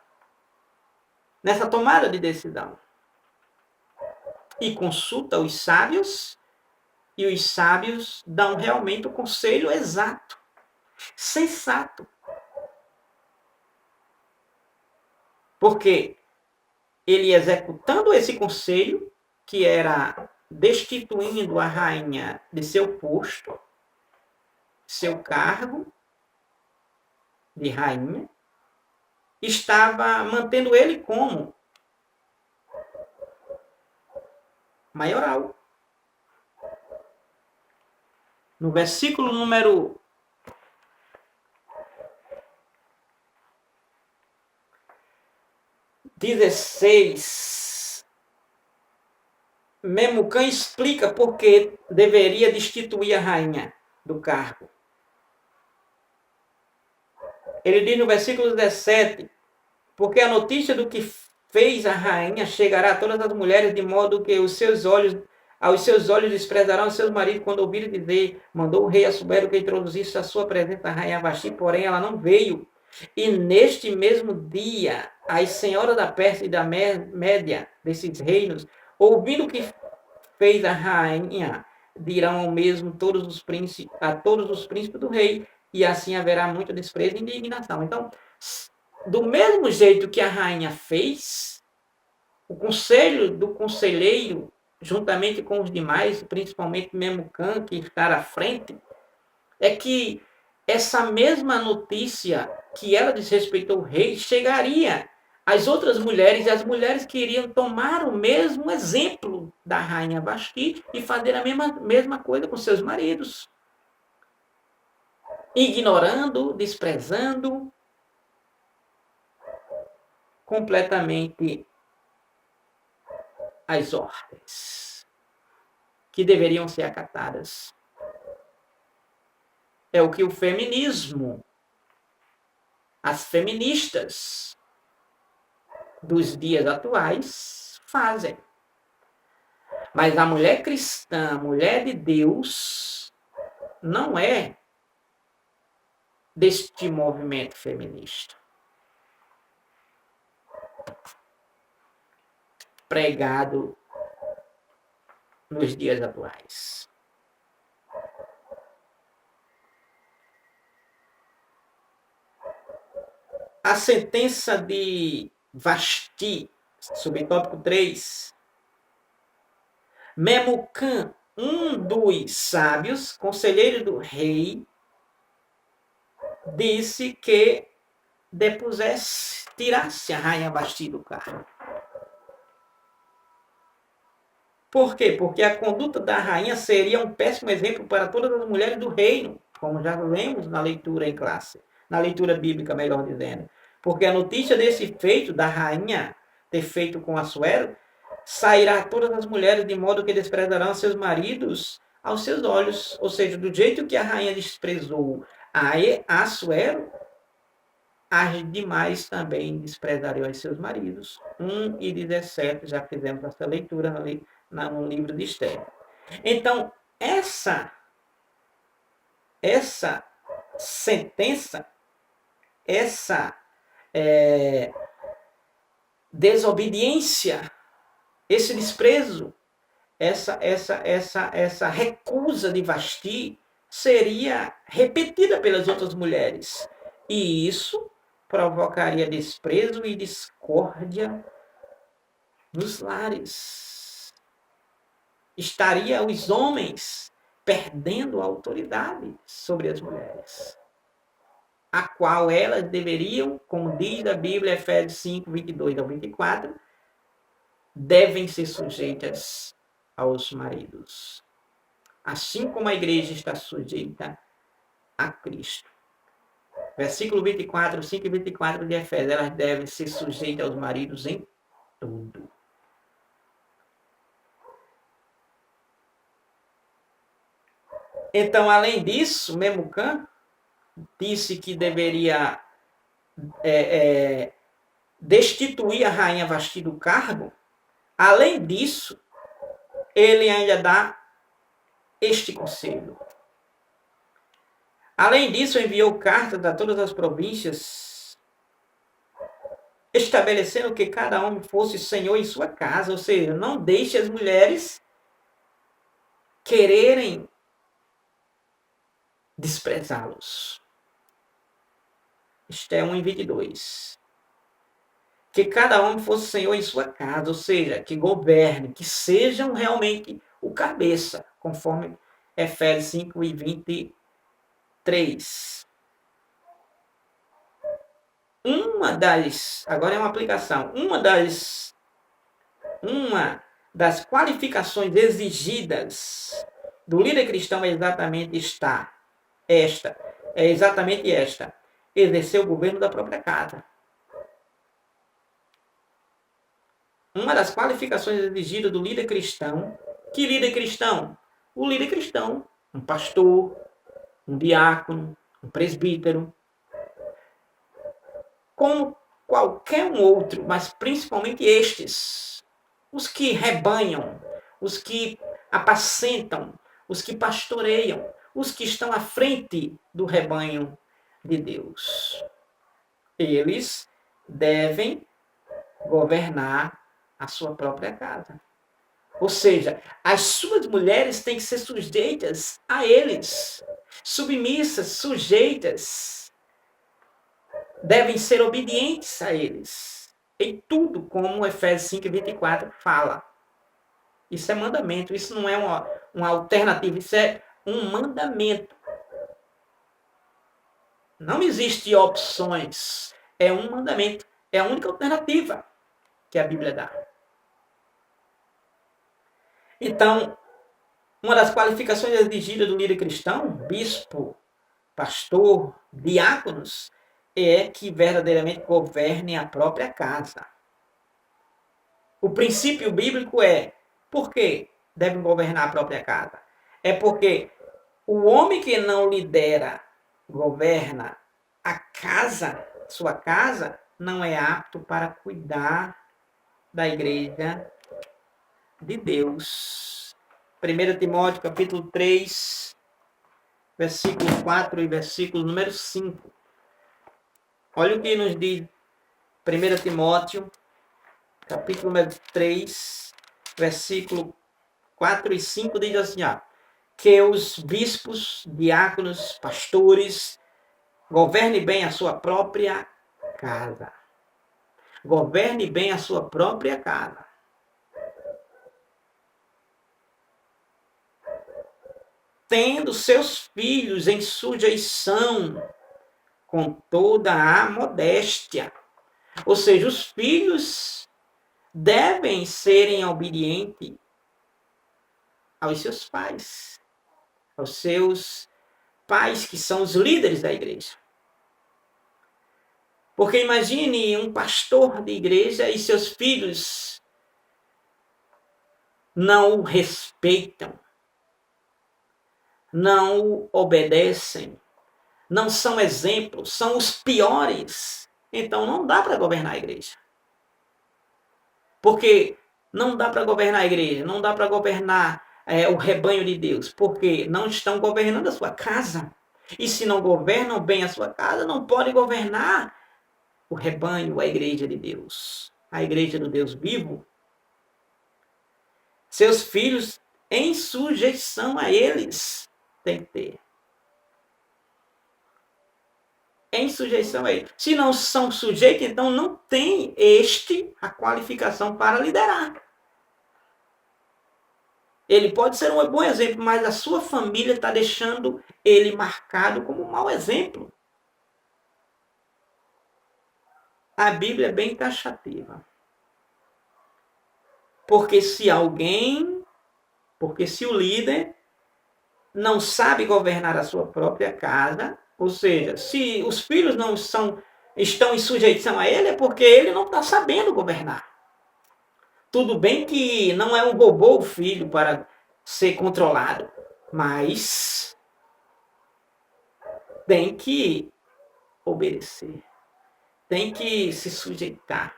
Nessa tomada de decisão. E consulta os sábios, e os sábios dão realmente o conselho exato, sensato. Porque ele executando esse conselho, que era destituindo a rainha de seu posto, seu cargo de rainha, estava mantendo ele como maioral. No versículo número 16, Memucã explica por que deveria destituir a rainha do cargo. Ele diz no versículo 17, porque a notícia do que fez a rainha chegará a todas as mulheres, de modo que aos seus olhos desprezarão os seus maridos quando ouvirem dizer, mandou o rei Assuero que introduzisse a sua presença a rainha Vasti, porém ela não veio. E neste mesmo dia, as senhoras da Pérsia e da Média, desses reinos, ouvindo o que fez a rainha, dirão ao mesmo a todos os príncipes do rei, e assim haverá muito desprezo e indignação. Então, do mesmo jeito que a rainha fez, o conselho do conselheiro, juntamente com os demais, principalmente Memucã, que está à frente, é que essa mesma notícia que ela desrespeitou o rei chegaria às outras mulheres, e as mulheres queriam tomar o mesmo exemplo da rainha Vasti e fazer a mesma coisa com seus maridos, ignorando, desprezando completamente as ordens que deveriam ser acatadas. É o que o feminismo, as feministas dos dias atuais fazem. Mas a mulher cristã, a mulher de Deus, não é deste movimento feminista. Pregado nos dias atuais. A sentença de Vasti, subtópico 3, Memucã, um dos sábios, conselheiro do rei, disse que tirasse a rainha Vasti do cargo. Por quê? Porque a conduta da rainha seria um péssimo exemplo para todas as mulheres do reino, como já lemos na leitura em classe, na leitura bíblica, melhor dizendo. Porque a notícia desse feito da rainha ter feito com Assuero sairá a todas as mulheres de modo que desprezarão seus maridos aos seus olhos. Ou seja, do jeito que a rainha desprezou a Assuero, as demais também desprezariam os seus maridos. 1:17, já fizemos essa leitura no livro de Esther. Então, essa sentença, essa desobediência, esse desprezo, essa recusa de Vasti seria repetida pelas outras mulheres. E isso provocaria desprezo e discórdia nos lares. Estaria os homens perdendo a autoridade sobre as mulheres, a qual elas deveriam, como diz a Bíblia, Efésios 5, 22 ao 24, devem ser sujeitas aos maridos, assim como a igreja está sujeita a Cristo. Versículo 24, 5 e 24 de Efésios, elas devem ser sujeitas aos maridos em tudo. Então, além disso, Memucã disse que deveria destituir a rainha Vasti do cargo. Além disso, ele ainda dá este conselho. Além disso, enviou cartas a todas as províncias, estabelecendo que cada homem fosse senhor em sua casa, ou seja, não deixe as mulheres quererem desprezá-los. Isto é 1 em 22. Que cada homem fosse senhor em sua casa, ou seja, que governe, que sejam realmente o cabeça, conforme Efésios 5 e 23. Agora é uma aplicação, uma das qualificações exigidas do líder cristão é exatamente esta, exercer o governo da própria casa. Uma das qualificações exigidas do líder cristão, que líder cristão? O líder cristão, um pastor, um diácono, um presbítero, como qualquer um outro, mas principalmente estes, os que rebanham, os que apacentam, os que pastoreiam, os que estão à frente do rebanho de Deus. Eles devem governar a sua própria casa. Ou seja, as suas mulheres têm que ser sujeitas a eles, submissas, sujeitas, devem ser obedientes a eles, em tudo, como Efésios 5, 24 fala. Isso é mandamento, isso não é uma alternativa, isso é um mandamento. Não existe opções, é um mandamento, é a única alternativa que a Bíblia dá. Então, uma das qualificações exigidas do líder cristão, bispo, pastor, diáconos, é que verdadeiramente governe a própria casa. O princípio bíblico é, por que devem governar a própria casa? É porque o homem que não lidera, governa a casa, sua casa, não é apto para cuidar da igreja de Deus. 1 Timóteo capítulo 3, versículo 4 e versículo número 5. Olha o que nos diz 1 Timóteo capítulo número 3, versículo 4 e 5, diz assim, que os bispos, diáconos, pastores, governem bem a sua própria casa. Governe bem a sua própria casa. Tendo seus filhos em sujeição com toda a modéstia. Ou seja, os filhos devem serem obedientes aos seus pais. Aos seus pais, que são os líderes da igreja. Porque imagine um pastor de igreja e seus filhos não o respeitam, não o obedecem, não são exemplos, são os piores. Então não dá para governar a igreja. Porque não dá para governar a igreja, não dá para governar o rebanho de Deus, porque não estão governando a sua casa. E se não governam bem a sua casa, não podem governar o rebanho, a igreja de Deus, a igreja do Deus vivo. Seus filhos em sujeição a eles tem que ter. Em sujeição a ele. Se não são sujeitos, então não tem a qualificação para liderar. Ele pode ser um bom exemplo, mas a sua família está deixando ele marcado como um mau exemplo. A Bíblia é bem taxativa. Porque se o líder não sabe governar a sua própria casa, ou seja, se os filhos não estão em sujeição a ele, é porque ele não está sabendo governar. Tudo bem que não é um robô o filho para ser controlado, mas tem que obedecer, tem que se sujeitar.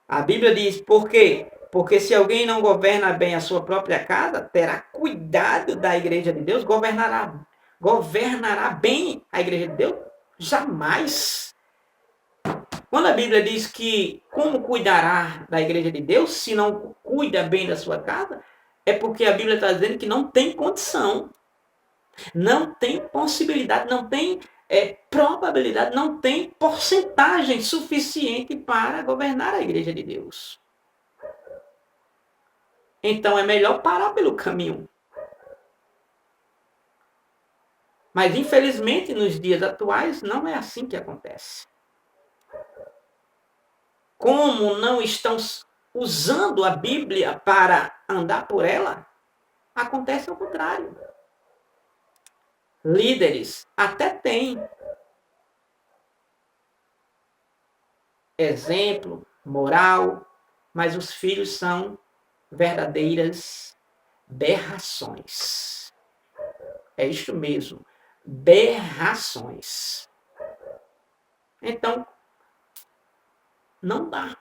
A Bíblia diz, por quê? Porque se alguém não governa bem a sua própria casa, terá cuidado da igreja de Deus, governará bem a igreja de Deus? Jamais. Quando a Bíblia diz que como cuidará da igreja de Deus se não cuida bem da sua casa, é porque a Bíblia está dizendo que não tem condição, não tem possibilidade, não tem probabilidade, não tem porcentagem suficiente para governar a igreja de Deus. Então é melhor parar pelo caminho. Mas infelizmente nos dias atuais não é assim que acontece. Como não estão usando a Bíblia para andar por ela, acontece ao contrário. Líderes até têm exemplo, moral, mas os filhos são verdadeiras berrações. É isso mesmo, berrações. Então, não dá.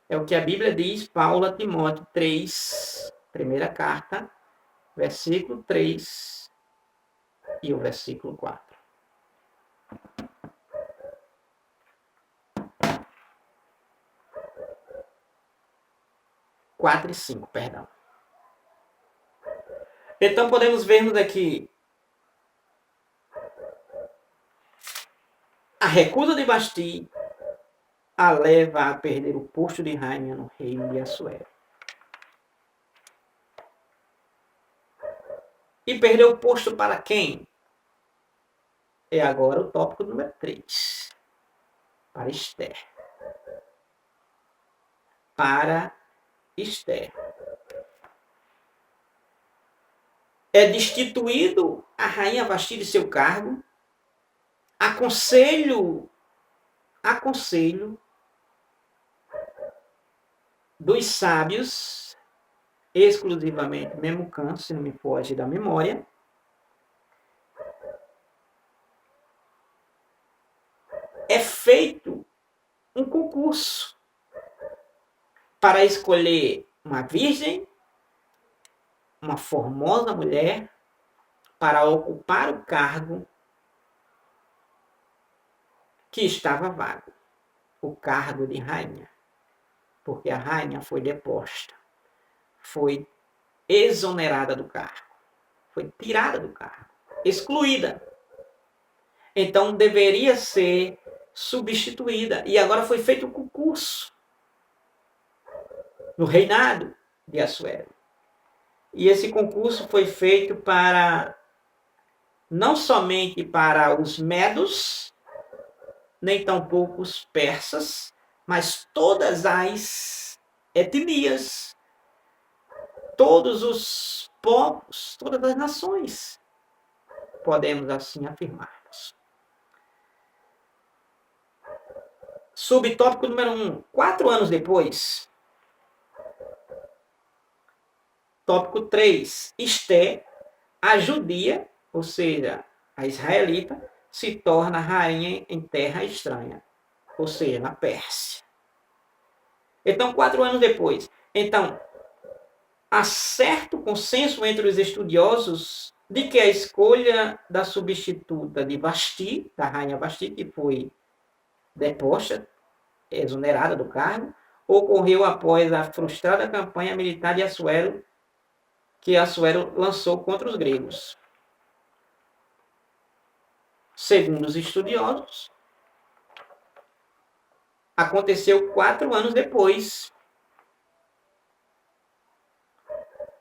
É o que a Bíblia diz, Paulo a Timóteo 3, primeira carta, versículo 3 e o versículo 4. 4 e 5, perdão. Então podemos vermos aqui a recusa de Vasti a leva a perder o posto de rainha no reino de Assuero. E perdeu o posto para quem? É agora o tópico número 3. Para Esther. Para Esther. É destituído a rainha Vasti de seu cargo. Aconselho dos sábios, exclusivamente Memucã, se não me foge da memória, é feito um concurso para escolher uma virgem, uma formosa mulher, para ocupar o cargo que estava vago, o cargo de rainha, porque a rainha foi deposta, foi exonerada do cargo, foi tirada do cargo, excluída. Então deveria ser substituída. E agora foi feito um concurso no reinado de Assuero. E esse concurso foi feito para não somente para os medos, nem tampouco os persas, mas todas as etnias, todos os povos, todas as nações. Podemos assim afirmarmos. Subtópico número 1. 4 anos depois. Tópico 3. Esther, a judia, ou seja, a israelita, se torna rainha em terra estranha, ou seja, na Pérsia. Então, 4 anos depois. Então, há certo consenso entre os estudiosos de que a escolha da substituta de Vasti, da rainha Vasti, que foi deposta, exonerada do cargo, ocorreu após a frustrada campanha militar de Assuero, que Assuero lançou contra os gregos. Segundo os estudiosos, aconteceu 4 anos depois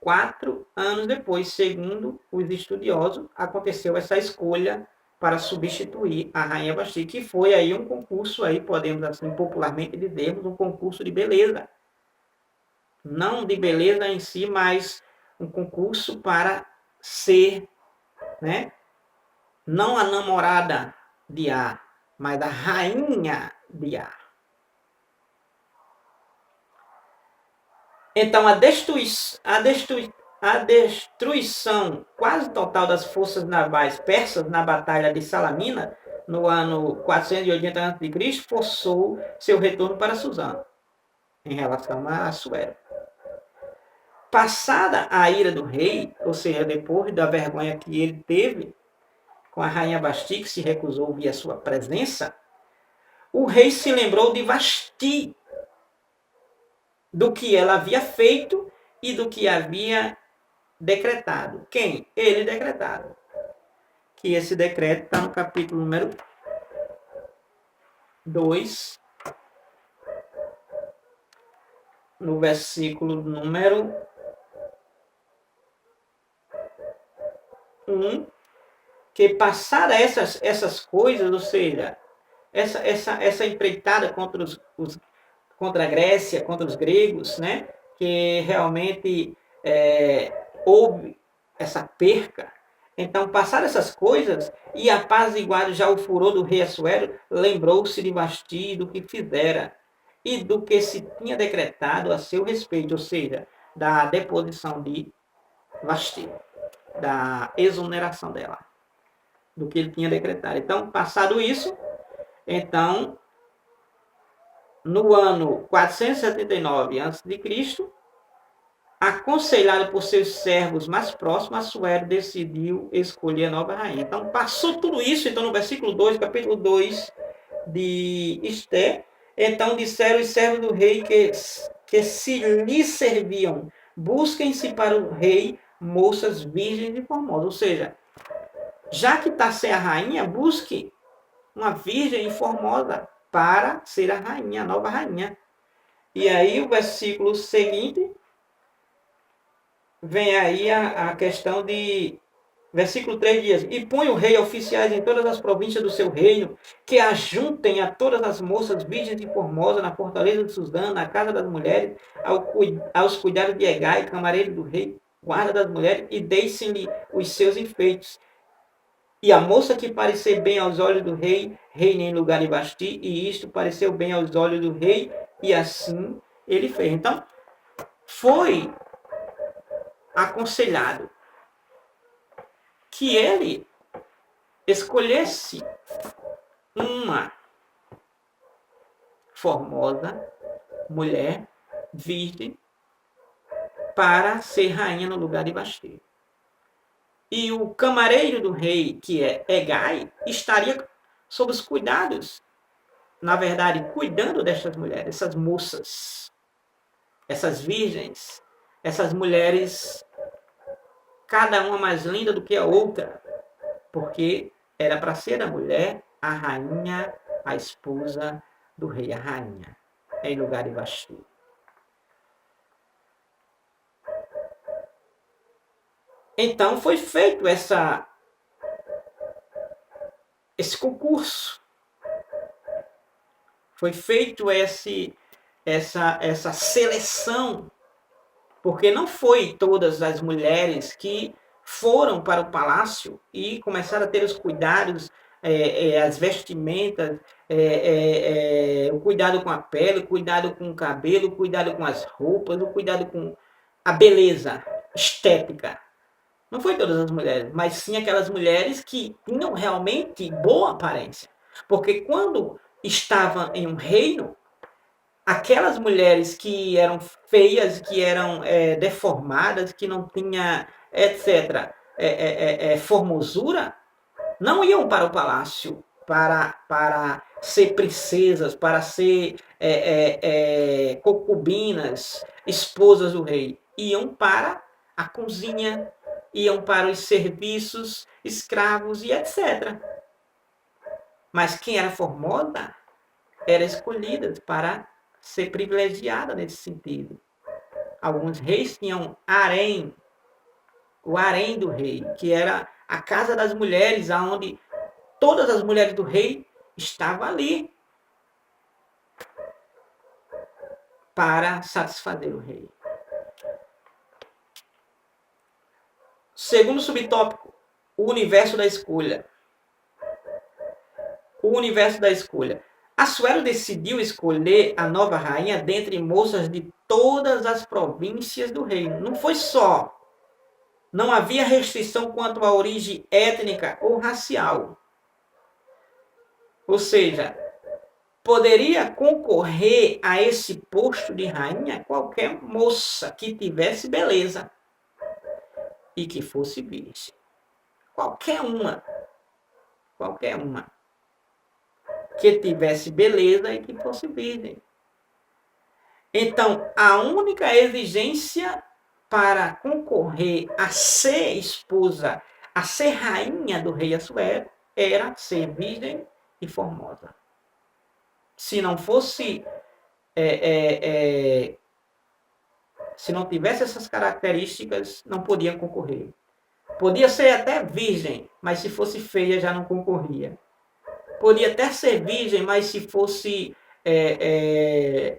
4 anos depois, segundo os estudiosos, aconteceu essa escolha para substituir a Rainha Vasti, que foi aí um concurso, aí podemos assim popularmente dizermos, um concurso de beleza. Não de beleza em si, mas um concurso para ser, né, não a namorada de A, mas a rainha de A. Então, a destruição quase total das forças navais persas na Batalha de Salamina, no ano 480 a.C., forçou seu retorno para Suzano, em relação a Assuero. Passada a ira do rei, ou seja, depois da vergonha que ele teve com a rainha Vasti, que se recusou a ouvir a sua presença, o rei se lembrou de Vasti, do que ela havia feito e do que havia decretado. Quem? Ele decretado. Que esse decreto está no capítulo número 2, no versículo número 1, que passada essas coisas, ou seja, essa empreitada contra a Grécia, contra os gregos, né, que realmente houve essa perca. Então, passaram essas coisas, e apaziguado já o furor do rei Assuero, lembrou-se de Vasti do que fizera e do que se tinha decretado a seu respeito, ou seja, da deposição de Vasti, da exoneração dela, do que ele tinha decretado. Então, passado isso, então, no ano 479 a.C., aconselhado por seus servos mais próximos, Assuero decidiu escolher a nova rainha. Então, passou tudo isso. Então, no versículo 2, capítulo 2 de Esté, então disseram os servos do rei que se lhe serviam, busquem-se para o rei moças virgens e formosas. Ou seja, já que está sem a rainha, busque uma virgem e formosa para ser a rainha, a nova rainha. E aí o versículo seguinte vem aí a questão de... Versículo 3 diz: E põe o rei oficiais em todas as províncias do seu reino, que ajuntem a todas as moças virgens e formosas na fortaleza de Suzã, na casa das mulheres, aos cuidados de Hegai, camareiro do rei, guarda das mulheres, e deixem-lhe os seus enfeites. E a moça que parecer bem aos olhos do rei, reine em lugar de Vasti, e isto pareceu bem aos olhos do rei, e assim ele fez. Então, foi aconselhado que ele escolhesse uma formosa mulher virgem para ser rainha no lugar de Vasti. E o camareiro do rei, que é Hegai, estaria sob os cuidados, na verdade, cuidando dessas mulheres, essas moças, essas virgens, essas mulheres, cada uma mais linda do que a outra, porque era para ser a mulher, a rainha, a esposa do rei, a rainha, em lugar de Vasti. Então foi feito esse concurso, foi feito essa seleção, porque não foi todas as mulheres que foram para o palácio e começaram a ter os cuidados, as vestimentas, o cuidado com a pele, o cuidado com o cabelo, o cuidado com as roupas, o cuidado com a beleza estética. Não foi todas as mulheres, mas sim aquelas mulheres que tinham realmente boa aparência. Porque quando estavam em um reino, aquelas mulheres que eram feias, que eram deformadas, que não tinham, etc., formosura, não iam para o palácio para ser princesas, para ser concubinas, esposas do rei. Iam para a cozinha, iam para os serviços, escravos e etc. Mas quem era formosa era escolhida para ser privilegiada nesse sentido. alguns reis tinham harém, o harém do rei, que era a casa das mulheres, onde todas as mulheres do rei estavam ali para satisfazer o rei. Segundo subtópico, o universo da escolha. O universo da escolha. Assuero decidiu escolher a nova rainha dentre moças de todas as províncias do reino. Não foi só. Não havia restrição quanto à origem étnica ou racial. Ou seja, poderia concorrer a esse posto de rainha qualquer moça que tivesse beleza e que fosse virgem. Qualquer uma. Qualquer uma. Que tivesse beleza e que fosse virgem. Então, a única exigência para concorrer a ser esposa, a ser rainha do rei Assuero, era ser virgem e formosa. Se não fosse, se não tivesse essas características, não podia concorrer. Podia ser até virgem, mas se fosse feia já não concorria. Podia até ser virgem, mas se fosse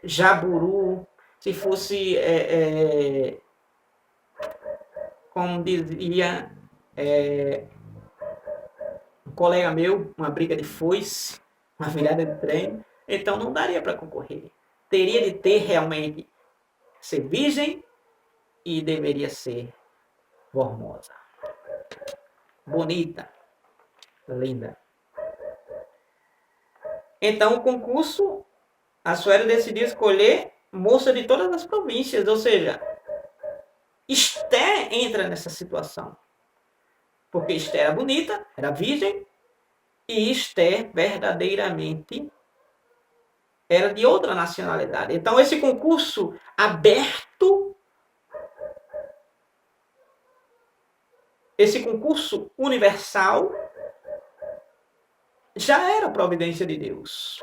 jaburu, se fosse, como dizia um colega meu, uma briga de foice, uma virada de trem, então não daria para concorrer. Teria de ter realmente ser virgem e deveria ser formosa, bonita, linda. Então, o concurso, Assuero decidiu escolher moça de todas as províncias, ou seja, Esté entra nessa situação. Porque Esté era bonita, era virgem, e Esté verdadeiramente era de outra nacionalidade. Então, esse concurso aberto, esse concurso universal, já era providência de Deus.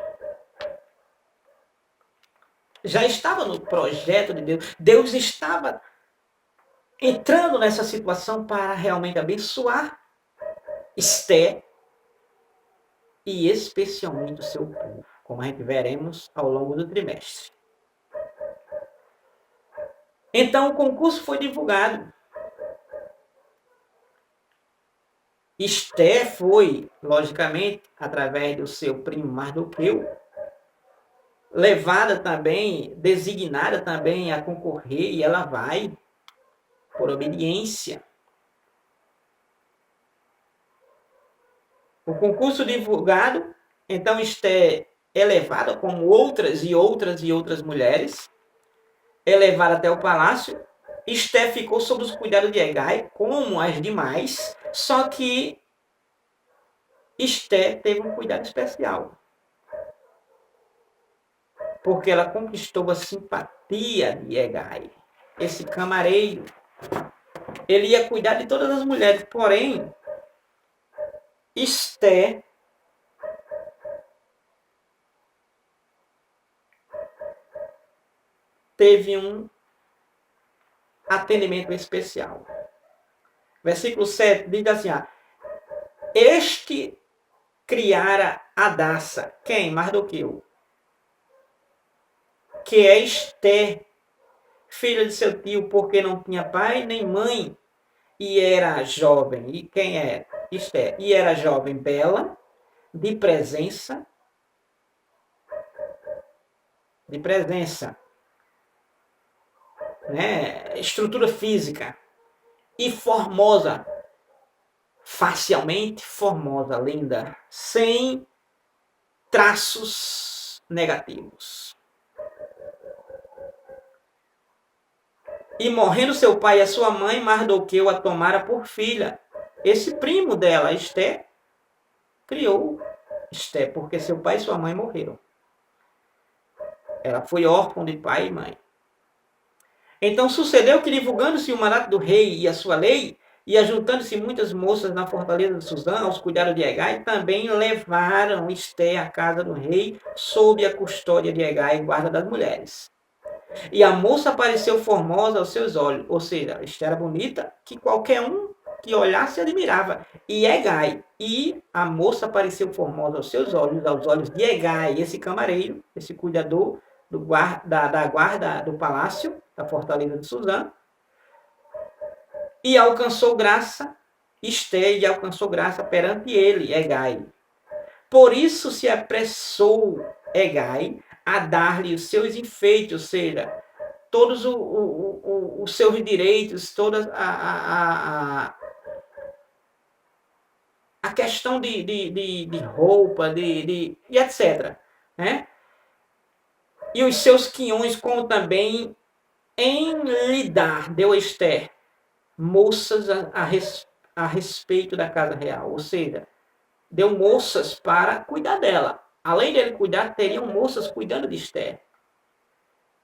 Já estava no projeto de Deus. Deus estava entrando nessa situação para realmente abençoar Esté e especialmente o seu povo, como a gente veremos ao longo do trimestre. Então o concurso foi divulgado. Esté foi, logicamente, através do seu primo Mardoqueu, levada também, designada também a concorrer, e ela vai por obediência. O concurso divulgado, então Esté é levada, como outras e outras e outras mulheres, é levada até o palácio. Esté ficou sob os cuidados de Hegai, como as demais, só que Esté teve um cuidado especial, porque ela conquistou a simpatia de Hegai, esse camareiro. Ele ia cuidar de todas as mulheres, porém, Esté teve um atendimento especial. Versículo 7 diz assim: este criara Hadassa. Quem? Mardoqueu. Que é Esté, filha de seu tio, porque não tinha pai nem mãe, e era jovem. E quem é Esté? E era jovem, bela, de presença, né? Estrutura física, e formosa, facialmente formosa, linda, sem traços negativos. E morrendo seu pai e a sua mãe, Mardoqueu a tomara por filha. Esse primo dela, Esté, criou Esté, porque seu pai e sua mãe morreram. Ela foi órfã de pai e mãe. Então sucedeu que, divulgando-se o mandato do rei e a sua lei, e ajuntando-se muitas moças na fortaleza de Suzã, aos cuidados de Hegai, também levaram Esté à casa do rei, sob a custódia de Hegai, guarda das mulheres. E a moça pareceu formosa aos seus olhos. Ou seja, Esther era bonita, que qualquer um que olhasse admirava. E Hegai. E a moça pareceu formosa aos seus olhos, aos olhos de Hegai, esse camareiro, esse cuidador da guarda do palácio, da fortaleza de Suzã. E alcançou graça, Esther, e alcançou graça perante ele, Hegai. Por isso se apressou Hegai a dar-lhe os seus enfeites, ou seja, todos os seus direitos, toda a questão de roupa, e etc. Né? E os seus quinhões, como também em lhe dar, deu a Esther, moças a respeito da casa real, ou seja, deu moças para cuidar dela. Além dele cuidar, teriam moças cuidando de Esther.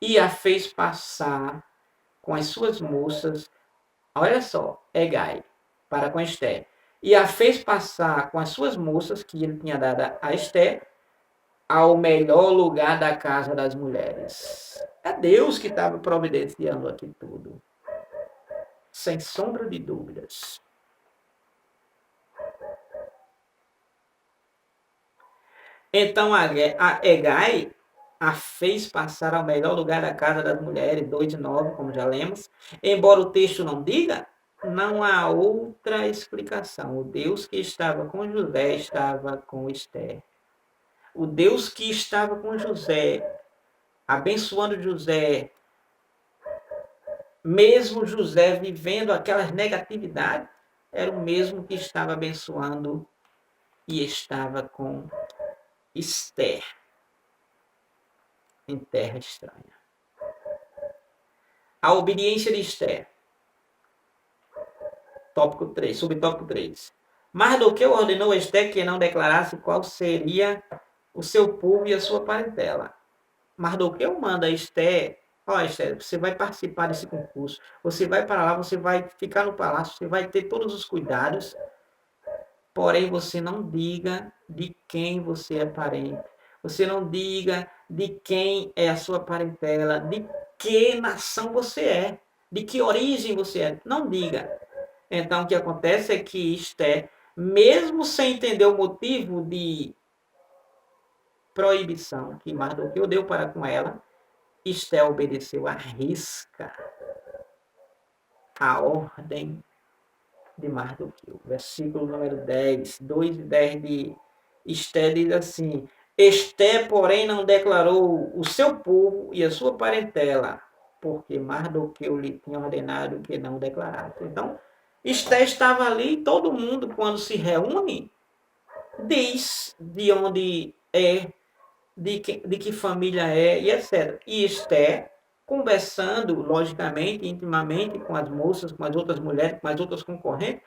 E a fez passar com as suas moças, olha só, Hegai, para com Esther. E a fez passar com as suas moças, que ele tinha dado a Esther, ao melhor lugar da casa das mulheres. É Deus que estava providenciando aqui tudo. Sem sombra de dúvidas. Então a Hegai a fez passar ao melhor lugar da casa das mulheres, 2:9, como já lemos. Embora o texto não diga, não há outra explicação. O Deus que estava com José estava com Esther. O Deus que estava com José, abençoando José, mesmo José vivendo aquelas negatividades, era o mesmo que estava abençoando e estava com Esther em terra estranha. A obediência de Esther. Tópico 3, subtópico 3. Mardoqueu ordenou a Esther que não declarasse qual seria o seu povo e a sua parentela. Mardoqueu manda a Esther, Esther, você vai participar desse concurso, você vai para lá, você vai ficar no palácio, você vai ter todos os cuidados, porém você não diga de quem você é parente, você não diga de quem é a sua parentela, de que nação você é, de que origem você é, não diga. Então, o que acontece é que Esther, mesmo sem entender o motivo de proibição que Mardoqueu deu para com ela, Esther obedeceu à risca a ordem de Mardoqueu. Versículo número 10, 2 e 10 de Esther diz assim: Esther, porém, não declarou o seu povo e a sua parentela, porque Mardoqueu lhe tinha ordenado que não declarasse. Então, Esther estava ali e todo mundo, quando se reúne, diz de onde é, de que família é e etc. E Esther, conversando, logicamente, intimamente com as moças, com as outras mulheres, com as outras concorrentes,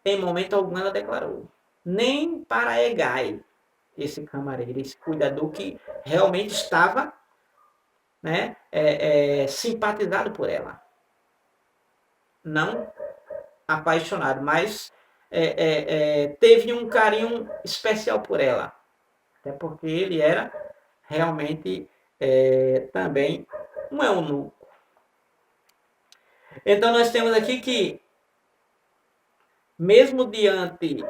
em momento algum ela declarou. Nem para Hegai, esse camareiro, esse cuidador que realmente estava, né, simpatizado por ela. Não apaixonado, mas teve um carinho especial por ela. Até porque ele era realmente também um eunuco. Então nós temos aqui que, mesmo diante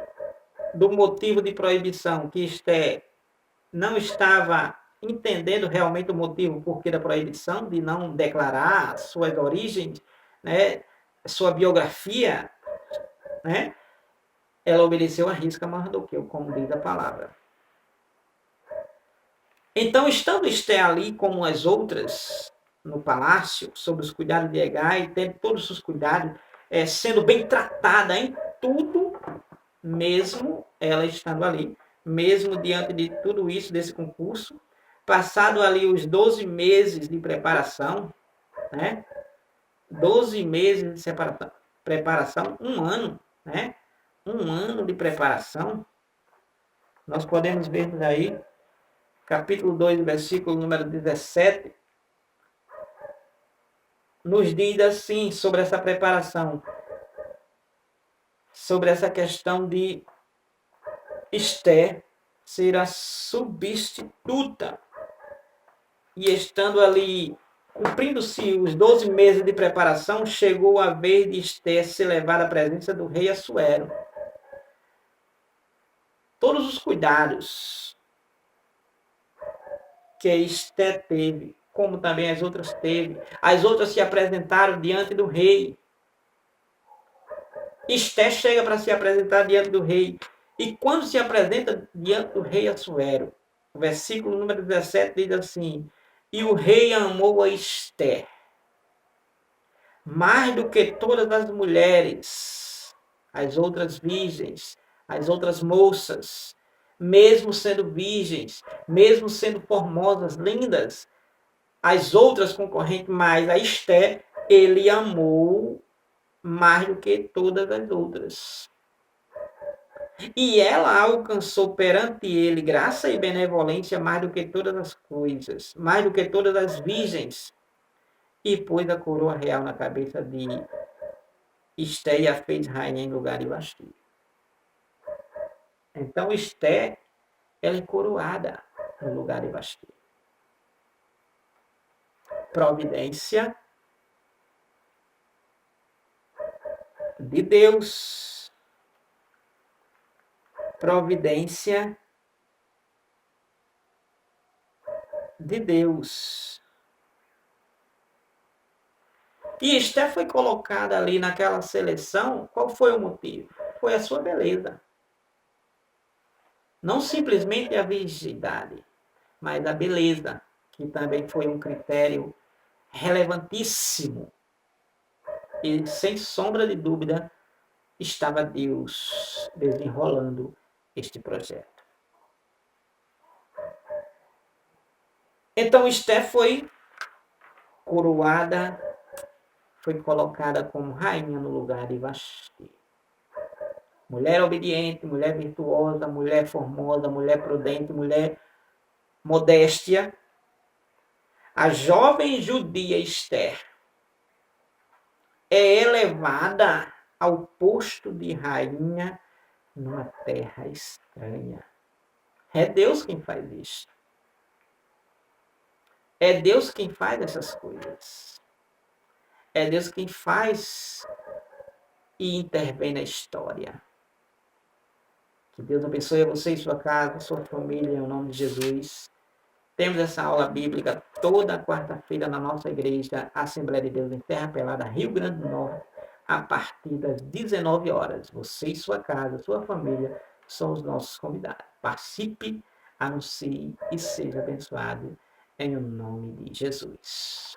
do motivo de proibição, que Esther não estava entendendo realmente o motivo porquê da proibição, de não declarar suas origens, né, sua biografia, né, ela obedeceu à risca Mardoqueu, como diz a palavra. Então, estando Esther ali como as outras no palácio, sob os cuidados de Hegai, tendo todos os cuidados, sendo bem tratada em tudo, mesmo ela estando ali, mesmo diante de tudo isso, desse concurso, passado ali os 12 meses de preparação, né? 12 meses de preparação, um ano, né? Um ano de preparação, nós podemos ver aí, capítulo 2, versículo número 17, nos diz assim sobre essa preparação, sobre essa questão de Esther ser a substituta. E estando ali Cumprindo-se os 12 meses de preparação, chegou a vez de Esther ser levada à presença do rei Assuero. Todos os cuidados que Esther teve, como também as outras teve, as outras se apresentaram diante do rei. Esther chega para se apresentar diante do rei. E quando se apresenta diante do rei Assuero, o versículo número 17 diz assim: e o rei amou a Esther mais do que todas as mulheres, as outras virgens, as outras moças, mesmo sendo virgens, mesmo sendo formosas, lindas, as outras concorrentes, mas a Esther, ele amou mais do que todas as outras. E ela alcançou perante ele graça e benevolência mais do que todas as coisas, mais do que todas as virgens, e pôs a coroa real na cabeça de Esther e a fez rainha em lugar de Vasti. Então Esther, ela é coroada no lugar de Vasti. Providência de Deus. Providência de Deus. E Esther foi colocada ali naquela seleção, qual foi o motivo? Foi a sua beleza. Não simplesmente a virgindade, mas a beleza, que também foi um critério relevantíssimo. E, sem sombra de dúvida, estava Deus desenrolando este projeto. Então, Esther foi coroada, foi colocada como rainha no lugar de Vasti. Mulher obediente, mulher virtuosa, mulher formosa, mulher prudente, mulher modéstia. A jovem judia Esther é elevada ao posto de rainha numa terra estranha. É Deus quem faz isso. É Deus quem faz essas coisas. É Deus quem faz e intervém na história. Que Deus abençoe a você e sua casa, sua família, em nome de Jesus. Temos essa aula bíblica toda quarta-feira na nossa igreja, Assembleia de Deus em Terra Pelada, Rio Grande do Norte, a partir das 19 horas. Você e sua casa, sua família, são os nossos convidados. Participe, anuncie e seja abençoado em nome de Jesus.